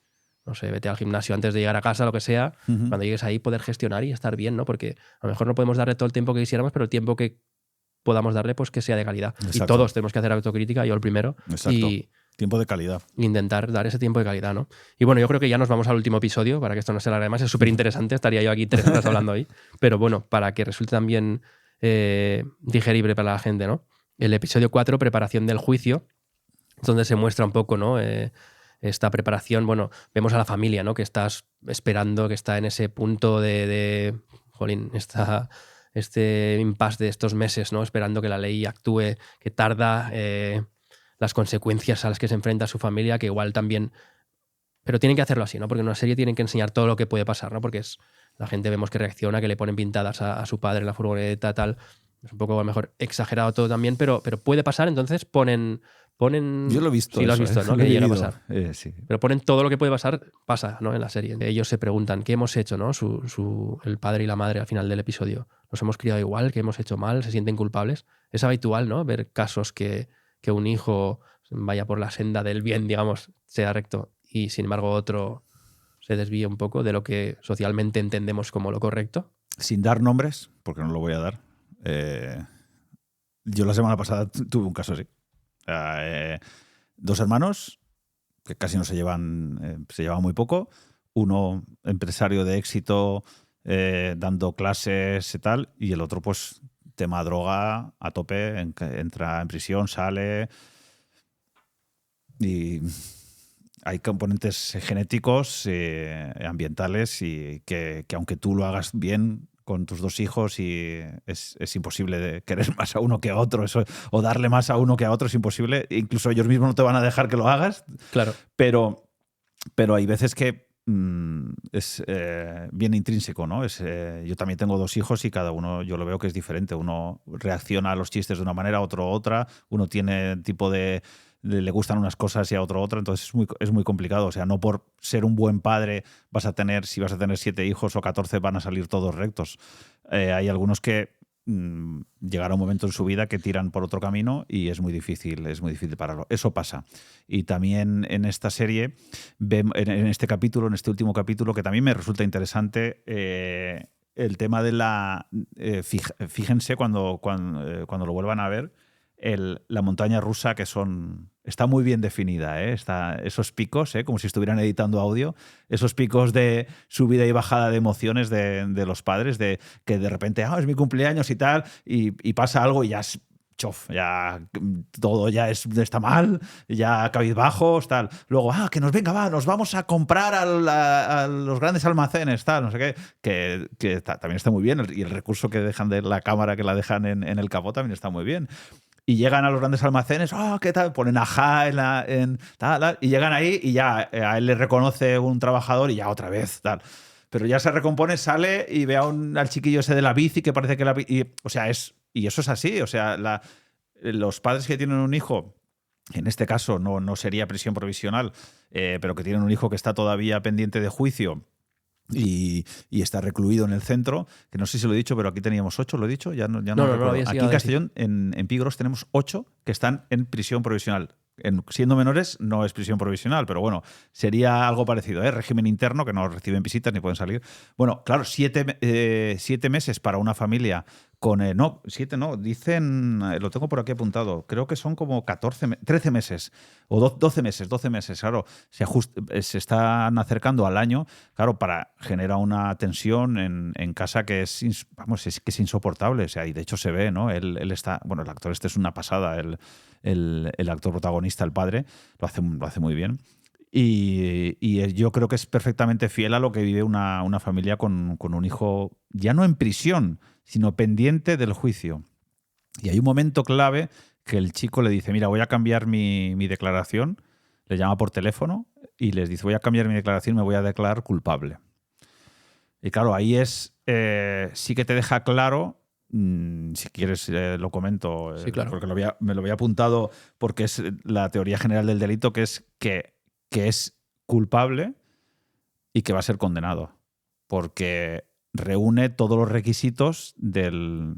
no sé, vete al gimnasio antes de llegar a casa, lo que sea, cuando llegues ahí poder gestionar y estar bien, ¿no? Porque a lo mejor no podemos darle todo el tiempo que quisiéramos, pero el tiempo que podamos darle, pues que sea de calidad. Exacto. Y todos tenemos que hacer autocrítica, yo el primero. Exacto. Y tiempo de calidad. Intentar dar ese tiempo de calidad, ¿no? Y bueno, yo creo que ya nos vamos al último episodio, para que esto no se alargue más. Es súper interesante, estaría yo aquí 3 horas hablando hoy. Pero bueno, para que resulte también digerible para la gente, ¿no? El episodio 4, preparación del juicio, donde se muestra un poco, ¿no? Esta preparación, bueno, vemos a la familia, ¿no? Que estás esperando, que está en ese punto jolín, este impasse de estos meses, ¿no? Esperando que la ley actúe, que tarda, las consecuencias a las que se enfrenta su familia, que igual también... Pero tienen que hacerlo así, ¿no? Porque en una serie tienen que enseñar todo lo que puede pasar, ¿no? Porque la gente vemos que reacciona, que le ponen pintadas a su padre en la furgoneta, tal. Es un poco a lo mejor exagerado todo también, pero puede pasar, entonces ponen... Yo lo he visto. Sí, lo has visto, ¿no? Que llega a pasar. Sí. Pero ponen todo lo que puede pasar, pasa, ¿no? En la serie. Ellos se preguntan, ¿qué hemos hecho, no? El padre y la madre al final del episodio. ¿Nos hemos criado igual? ¿Qué hemos hecho mal? ¿Se sienten culpables? Es habitual, ¿no? Ver casos que un hijo vaya por la senda del bien, digamos, sea recto, y sin embargo otro se desvíe un poco de lo que socialmente entendemos como lo correcto. Sin dar nombres, porque no lo voy a dar. Yo la semana pasada tuve un caso así. 2 hermanos que casi no se llevan muy poco. Uno empresario de éxito, dando clases y tal, y el otro pues tema droga a tope, entra en prisión, sale, y hay componentes genéticos, ambientales, y que aunque tú lo hagas bien con tus 2 hijos, y es imposible querer más a uno que a otro, o darle más a uno que a otro es imposible. Incluso ellos mismos no te van a dejar que lo hagas. Claro. Pero pero hay veces que es bien intrínseco, ¿no? Yo también tengo 2 hijos y cada uno yo lo veo que es diferente. Uno reacciona a los chistes de una manera, otro otra. Uno tiene tipo le gustan unas cosas y a otro otra, entonces es muy complicado. O sea, no por ser un buen padre si vas a tener 7 hijos o 14 van a salir todos rectos. Hay algunos que llegará un momento en su vida que tiran por otro camino y es muy difícil pararlo. Eso pasa. Y también en esta serie, en este capítulo, en este último capítulo, que también me resulta interesante, el tema de fíjense cuando lo vuelvan a ver, la montaña rusa, que está muy bien definida, ¿eh? Esos picos, como si estuvieran editando audio, esos picos de subida y bajada de emociones de los padres, de que de repente es mi cumpleaños y tal, y pasa algo y ya ya todo ya está mal, ya cabizbajos, tal. Luego, que nos vamos a comprar a los grandes almacenes, tal, no sé qué, que también está muy bien, y el recurso que dejan de la cámara, que la dejan en el capó, también está muy bien. Y llegan a los grandes almacenes, ¿qué tal? Ponen ajá tal, y llegan ahí y ya a él le reconoce un trabajador y ya otra vez, tal. Pero ya se recompone, sale y ve al chiquillo ese de la bici que parece que la bici... O sea, y eso es así. O sea, los padres que tienen un hijo, en este caso no sería prisión provisional, pero que tienen un hijo que está todavía pendiente de juicio y está recluido en el centro, que no sé si lo he dicho, pero aquí teníamos 8, ¿lo he dicho? Ya no recuerdo. Aquí en Castellón, en Pigros, tenemos 8 que están en prisión provisional. Siendo menores no es prisión provisional, pero bueno, sería algo parecido, ¿eh? Régimen interno, que no reciben visitas ni pueden salir. Bueno, claro, 7 meses para una familia con... no, 7 no, dicen, lo tengo por aquí apuntado, creo que son como 13 meses o 12 meses, claro, se están acercando al año, claro, genera una tensión en casa que es insoportable, o sea, y de hecho se ve, ¿no? Él está, bueno, el actor este es una pasada, el actor protagonista, el padre, lo hace muy bien. Y yo creo que es perfectamente fiel a lo que vive una familia con un hijo, ya no en prisión, sino pendiente del juicio. Y hay un momento clave que el chico le dice, mira, voy a cambiar mi declaración, le llama por teléfono y les dice, voy a cambiar mi declaración, me voy a declarar culpable. Y claro, ahí sí que te deja claro... si quieres lo comento, sí, claro. porque me lo había apuntado, porque es la teoría general del delito, que es que es culpable y que va a ser condenado, porque reúne todos los requisitos del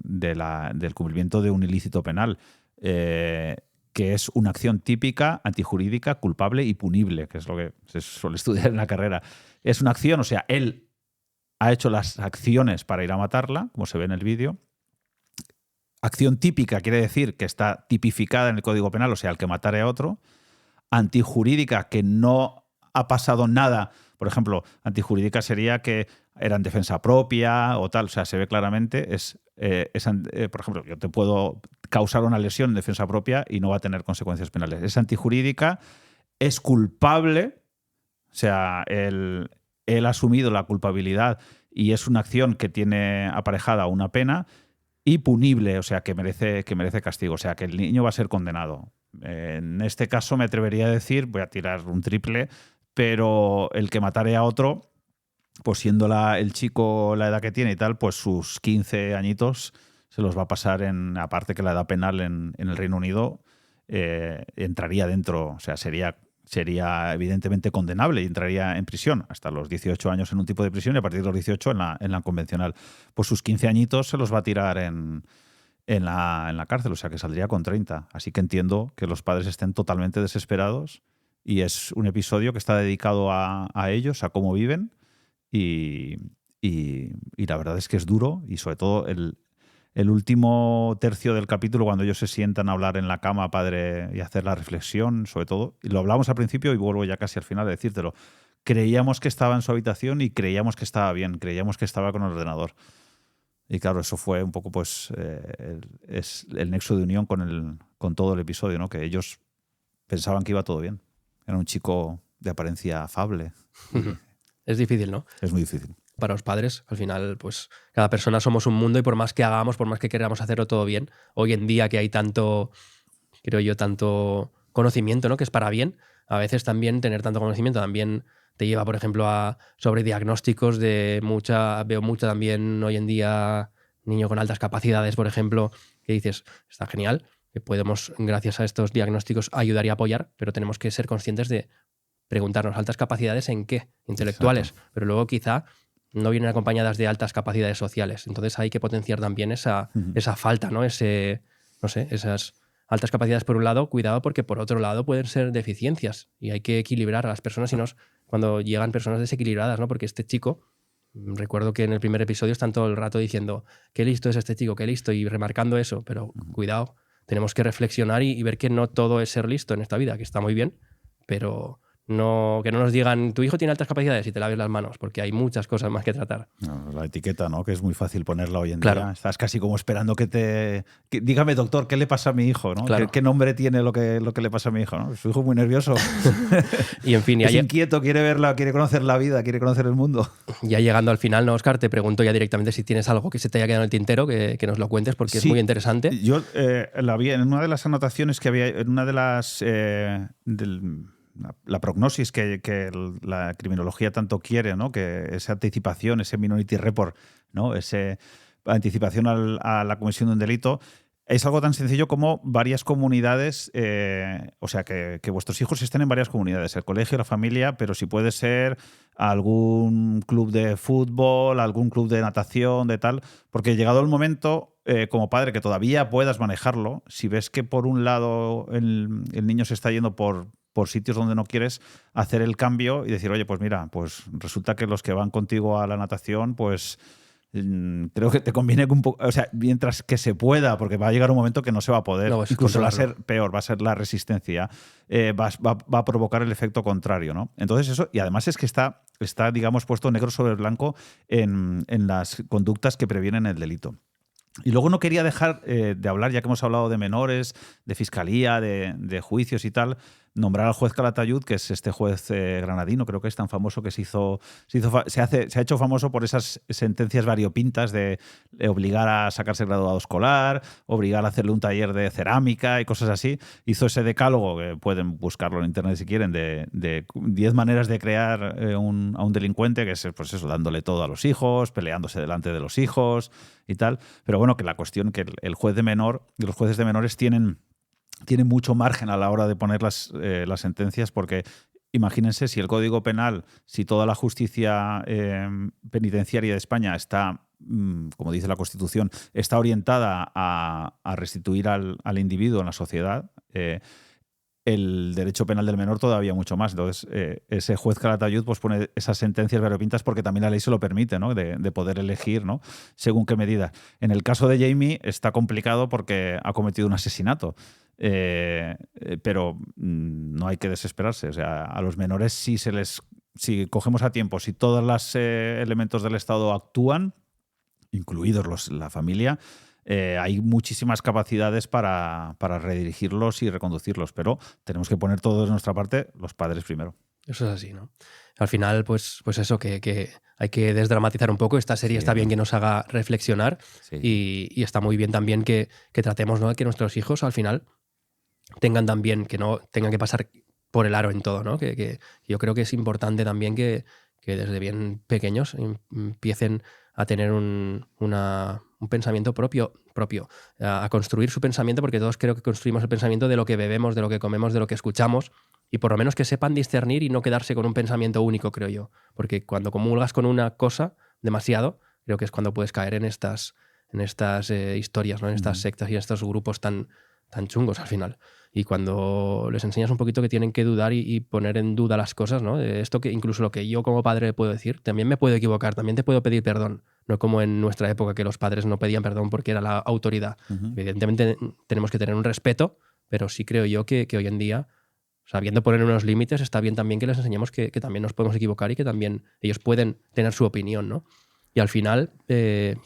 cumplimiento de un ilícito penal, que es una acción típica, antijurídica, culpable y punible, que es lo que se suele estudiar en la carrera. Es una acción, o sea, él ha hecho las acciones para ir a matarla, como se ve en el vídeo. Acción típica quiere decir que está tipificada en el Código Penal, o sea, el que matare a otro. Antijurídica, que no ha pasado nada. Por ejemplo, antijurídica sería que era en defensa propia o tal. O sea, se ve claramente. Por ejemplo, yo te puedo causar una lesión en defensa propia y no va a tener consecuencias penales. Es antijurídica, es culpable. O sea, él ha asumido la culpabilidad y es una acción que tiene aparejada una pena, y punible, o sea, que merece castigo. O sea, que el niño va a ser condenado. En este caso me atrevería a decir, voy a tirar un triple, pero el que matare a otro, pues siendo el chico la edad que tiene y tal, pues sus 15 añitos se los va a pasar aparte que la edad penal en el Reino Unido entraría dentro, o sea, sería evidentemente condenable y entraría en prisión hasta los 18 años en un tipo de prisión y a partir de los 18 en la convencional. Pues sus 15 añitos se los va a tirar en la cárcel, o sea que saldría con 30. Así que entiendo que los padres estén totalmente desesperados y es un episodio que está dedicado a ellos, a cómo viven y la verdad es que es duro y sobre todo el último tercio del capítulo, cuando ellos se sientan a hablar en la cama, padre, y hacer la reflexión, sobre todo, y lo hablamos al principio y vuelvo ya casi al final a decírtelo, creíamos que estaba en su habitación y creíamos que estaba bien, creíamos que estaba con el ordenador. Y claro, eso fue un poco pues es el nexo de unión con todo el episodio, ¿no? Que ellos pensaban que iba todo bien. Era un chico de apariencia afable. Es difícil, ¿no? Es muy difícil. Para los padres, al final, pues cada persona somos un mundo y por más que hagamos, por más que queramos hacerlo todo bien, hoy en día que hay tanto, creo yo, tanto conocimiento, ¿no? Que es para bien. A veces también tener tanto conocimiento también te lleva, por ejemplo, a sobrediagnósticos veo mucho también hoy en día niño con altas capacidades, por ejemplo, que dices, está genial, que podemos, gracias a estos diagnósticos, ayudar y apoyar, pero tenemos que ser conscientes de preguntarnos, ¿altas capacidades en qué? Intelectuales. Exacto. Pero luego quizá no vienen acompañadas de altas capacidades sociales. Entonces hay que potenciar también esa falta, ¿no? Esas altas capacidades por un lado, cuidado, porque por otro lado pueden ser deficiencias y hay que equilibrar a las personas cuando llegan personas desequilibradas, ¿no? Porque este chico, recuerdo que en el primer episodio están todo el rato diciendo qué listo es este chico, qué listo, y remarcando eso, pero cuidado, tenemos que reflexionar y ver que no todo es ser listo en esta vida, que está muy bien, pero que no nos digan tu hijo tiene altas capacidades y te laves las manos, porque hay muchas cosas más que tratar. No, la etiqueta, ¿no? Que es muy fácil ponerla hoy en día. Estás casi como esperando dígame, doctor, ¿qué le pasa a mi hijo? ¿No? Claro. ¿Qué nombre tiene lo que le pasa a mi hijo? ¿No? Su hijo es muy nervioso. Y en fin, es inquieto, quiere conocer la vida, quiere conocer el mundo. Ya llegando al final, ¿no, Óscar? Te pregunto ya directamente si tienes algo que se te haya quedado en el tintero, que nos lo cuentes, porque es muy interesante. Yo la vi en una de las anotaciones que había, en una de las... la prognosis que la criminología tanto quiere, ¿no? Que esa anticipación, ese Minority Report, ¿no? Esa anticipación a la comisión de un delito, es algo tan sencillo como varias comunidades, o sea, que vuestros hijos estén en varias comunidades, el colegio, la familia, pero si puede ser algún club de fútbol, algún club de natación, de tal, porque llegado el momento, como padre, que todavía puedas manejarlo, si ves que por un lado el niño se está yendo por sitios donde no quieres, hacer el cambio y decir, oye, pues mira, pues resulta que los que van contigo a la natación, pues creo que te conviene un poco, o sea, mientras que se pueda, porque va a llegar un momento que no se va a poder, incluso va a ser peor, va a ser la resistencia, va a provocar el efecto contrario, ¿no? Entonces eso, y además es que está digamos, puesto negro sobre blanco en las conductas que previenen el delito. Y luego no quería dejar de hablar, ya que hemos hablado de menores, de fiscalía, de juicios y tal, nombrar al juez Calatayud, que es este juez granadino, creo que es tan famoso que se ha hecho famoso por esas sentencias variopintas de obligar a sacarse el graduado escolar, obligar a hacerle un taller de cerámica y cosas así. Hizo ese decálogo, que pueden buscarlo en internet si quieren, de 10 maneras de crear a un delincuente, que es pues eso, dándole todo a los hijos, peleándose delante de los hijos y tal. Pero bueno, que la cuestión que el juez de menor y los jueces de menores tienen mucho margen a la hora de poner las sentencias, porque imagínense si el Código Penal, si toda la justicia penitenciaria de España está, como dice la Constitución, está orientada a restituir al individuo en la sociedad, el derecho penal del menor todavía mucho más. Entonces, ese juez Calatayud pues pone esas sentencias variopintas porque también la ley se lo permite, ¿no? De poder elegir, ¿no? Según qué medida. En el caso de Jamie está complicado porque ha cometido un asesinato. Pero no hay que desesperarse. O sea, a los menores si cogemos a tiempo, si todos los elementos del Estado actúan, incluidos la familia, hay muchísimas capacidades para redirigirlos y reconducirlos, pero tenemos que poner todo de nuestra parte, los padres primero. Eso es así, ¿no? Al final, pues eso, que hay que desdramatizar un poco. Esta serie está bien que nos haga reflexionar y está muy bien también que tratemos, ¿no?, que nuestros hijos al final tengan también, que no tengan que pasar por el aro en todo, ¿no? Que yo creo que es importante también que desde bien pequeños empiecen a tener un pensamiento propio, a construir su pensamiento, porque todos creo que construimos el pensamiento de lo que bebemos, de lo que comemos, de lo que escuchamos, y por lo menos que sepan discernir y no quedarse con un pensamiento único, creo yo. Porque cuando comulgas con una cosa demasiado, creo que es cuando puedes caer en estas historias, ¿no? En estas sectas y en estos grupos tan chungos al final. Y cuando les enseñas un poquito que tienen que dudar y poner en duda las cosas, ¿no? Esto que incluso lo que yo como padre puedo decir, también me puedo equivocar, también te puedo pedir perdón. No como en nuestra época que los padres no pedían perdón porque era la autoridad. Evidentemente tenemos que tener un respeto, pero sí creo yo que hoy en día, sabiendo poner unos límites, está bien también que les enseñemos que también nos podemos equivocar y que también ellos pueden tener su opinión, ¿no? Y al final,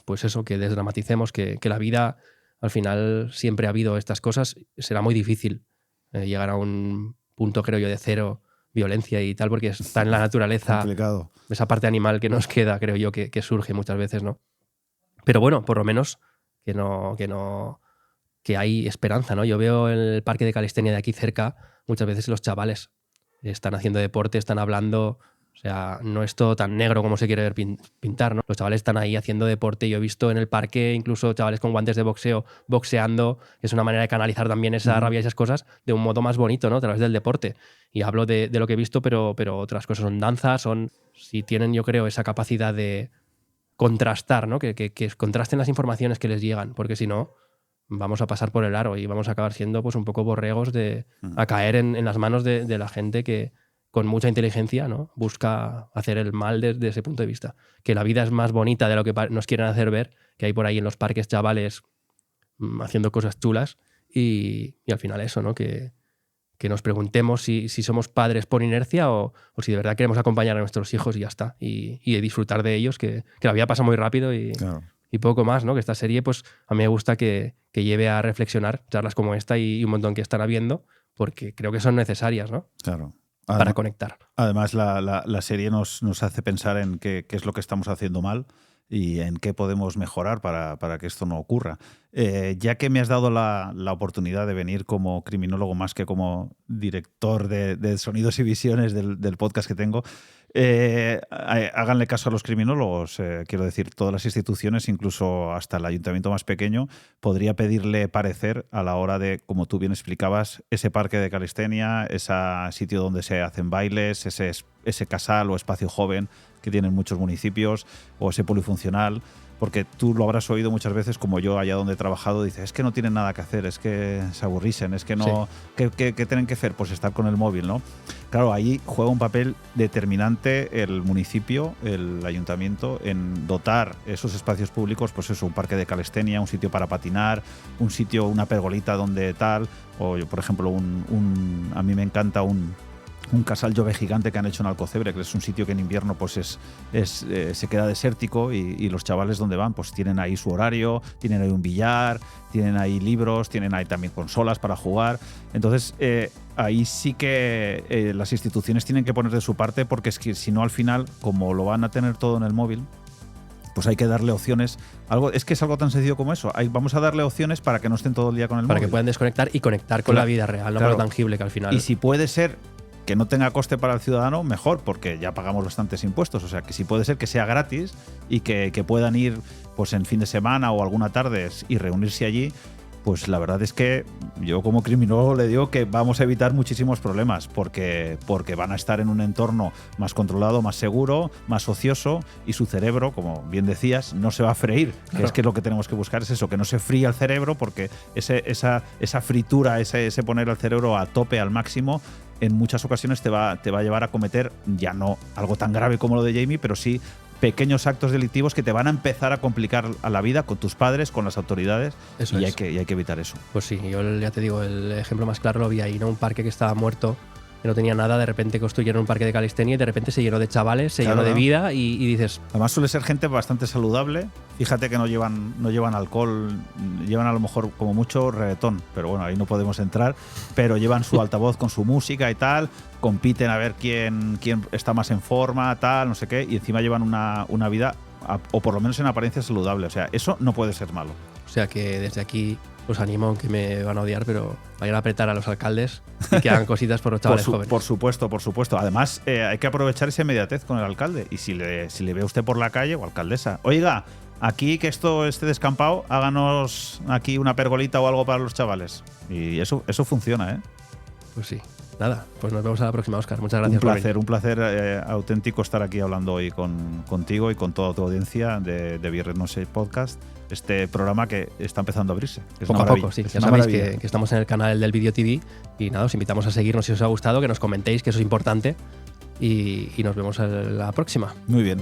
pues eso, que desdramaticemos, que la vida... Al final siempre ha habido estas cosas. Será muy difícil llegar a un punto, creo yo, de cero violencia y tal, porque está en la naturaleza. Complicado. Esa parte animal que nos queda, creo yo, que surge muchas veces, ¿no? Pero bueno, por lo menos que hay esperanza, ¿no? Yo veo en el parque de calistenia de aquí cerca muchas veces los chavales están haciendo deporte, están hablando, o sea, no es todo tan negro como se quiere ver pintar, ¿no? Los chavales están ahí haciendo deporte. Yo he visto en el parque incluso chavales con guantes de boxeo boxeando, que es una manera de canalizar también esa rabia y esas cosas de un modo más bonito, ¿no? A través del deporte. Y hablo de lo que he visto, pero otras cosas son danzas, si tienen, yo creo, esa capacidad de contrastar, ¿no? Que contrasten las informaciones que les llegan, porque si no vamos a pasar por el aro y vamos a acabar siendo pues un poco borregos a caer en las manos de la gente que con mucha inteligencia, ¿no? Busca hacer el mal desde ese punto de vista. Que la vida es más bonita de lo que nos quieren hacer ver, que hay por ahí en los parques chavales haciendo cosas chulas y al final eso, ¿no? Que nos preguntemos si somos padres por inercia o si de verdad queremos acompañar a nuestros hijos y ya está. Y disfrutar de ellos, que la vida pasa muy rápido y poco más, ¿no? Que esta serie, pues a mí me gusta que lleve a reflexionar charlas como esta y un montón que están habiendo, porque creo que son necesarias, ¿no? Claro. Para conectar. Además, la serie nos hace pensar en qué es lo que estamos haciendo mal y en qué podemos mejorar para que esto no ocurra. Ya que me has dado la oportunidad de venir como criminólogo más que como director de sonidos y visiones del podcast que tengo, háganle caso a los criminólogos. Quiero decir, todas las instituciones, incluso hasta el ayuntamiento más pequeño, podría pedirle parecer a la hora de, como tú bien explicabas, ese parque de calistenia, ese sitio donde se hacen bailes, ese casal o espacio joven que tienen muchos municipios, o ese polifuncional, porque tú lo habrás oído muchas veces, como yo allá donde he trabajado, dices, es que no tienen nada que hacer, es que se aburrisen, es que no... Sí. ¿Qué tienen que hacer? Pues estar con el móvil, ¿no? Claro, ahí juega un papel determinante el municipio, el ayuntamiento, en dotar esos espacios públicos, pues eso, un parque de calistenia, un sitio para patinar, un sitio, una pergolita donde tal, o yo, por ejemplo, a mí me encanta un casal Jove gigante que han hecho en Alcocebre, que es un sitio que en invierno pues se queda desértico y los chavales donde van pues tienen ahí su horario, tienen ahí un billar, tienen ahí libros, tienen ahí también consolas para jugar. Entonces ahí sí que las instituciones tienen que poner de su parte, porque es que si no al final, como lo van a tener todo en el móvil, pues hay que darle opciones. Es que es algo tan sencillo como eso. Vamos a darle opciones para que no estén todo el día con el móvil. Para que puedan desconectar y conectar con la vida real, no con lo tangible que al final... Y si puede ser que no tenga coste para el ciudadano, mejor, porque ya pagamos bastantes impuestos. O sea, que si puede ser que sea gratis y que puedan ir pues en fin de semana o alguna tarde y reunirse allí, pues la verdad es que yo como criminólogo le digo que vamos a evitar muchísimos problemas, porque van a estar en un entorno más controlado, más seguro, más ocioso, y su cerebro, como bien decías, no se va a freír. Claro. Que es que lo que tenemos que buscar es eso, que no se fría el cerebro, porque esa fritura, ese poner el cerebro a tope, al máximo, en muchas ocasiones te va a llevar a cometer, ya no algo tan grave como lo de Jamie, pero sí pequeños actos delictivos que te van a empezar a complicar a la vida con tus padres, con las autoridades. Eso y hay que evitar eso. Pues sí, yo ya te digo, el ejemplo más claro lo vi ahí, ¿no? Un parque que estaba muerto, que no tenía nada, de repente construyeron un parque de calistenia y de repente se llenó de chavales, se llenó de vida y dices... Además suele ser gente bastante saludable. Fíjate que no llevan alcohol, llevan a lo mejor como mucho reggaetón, pero bueno, ahí no podemos entrar, pero llevan su altavoz con su música y tal, compiten a ver quién está más en forma, tal, no sé qué, y encima llevan una vida, o por lo menos en apariencia, saludable. O sea, eso no puede ser malo. O sea que desde aquí os animo, aunque me van a odiar, pero vayan a apretar a los alcaldes y que hagan cositas por los chavales jóvenes. Por supuesto. Además, hay que aprovechar esa inmediatez con el alcalde. Y si le ve usted por la calle, o alcaldesa, oiga, aquí que esto esté descampado, háganos aquí una pergolita o algo para los chavales. Y eso funciona, ¿eh? Pues sí. Nada, pues nos vemos a la próxima, Óscar. Muchas gracias. Un placer auténtico estar aquí hablando hoy contigo y con toda tu audiencia de Viernes No Sé Podcast. Este programa que está empezando a abrirse. Poco a poco, sí. Ya sabéis que estamos en el canal del Video TV y nada, os invitamos a seguirnos si os ha gustado, que nos comentéis, que eso es importante, y nos vemos en la próxima. Muy bien.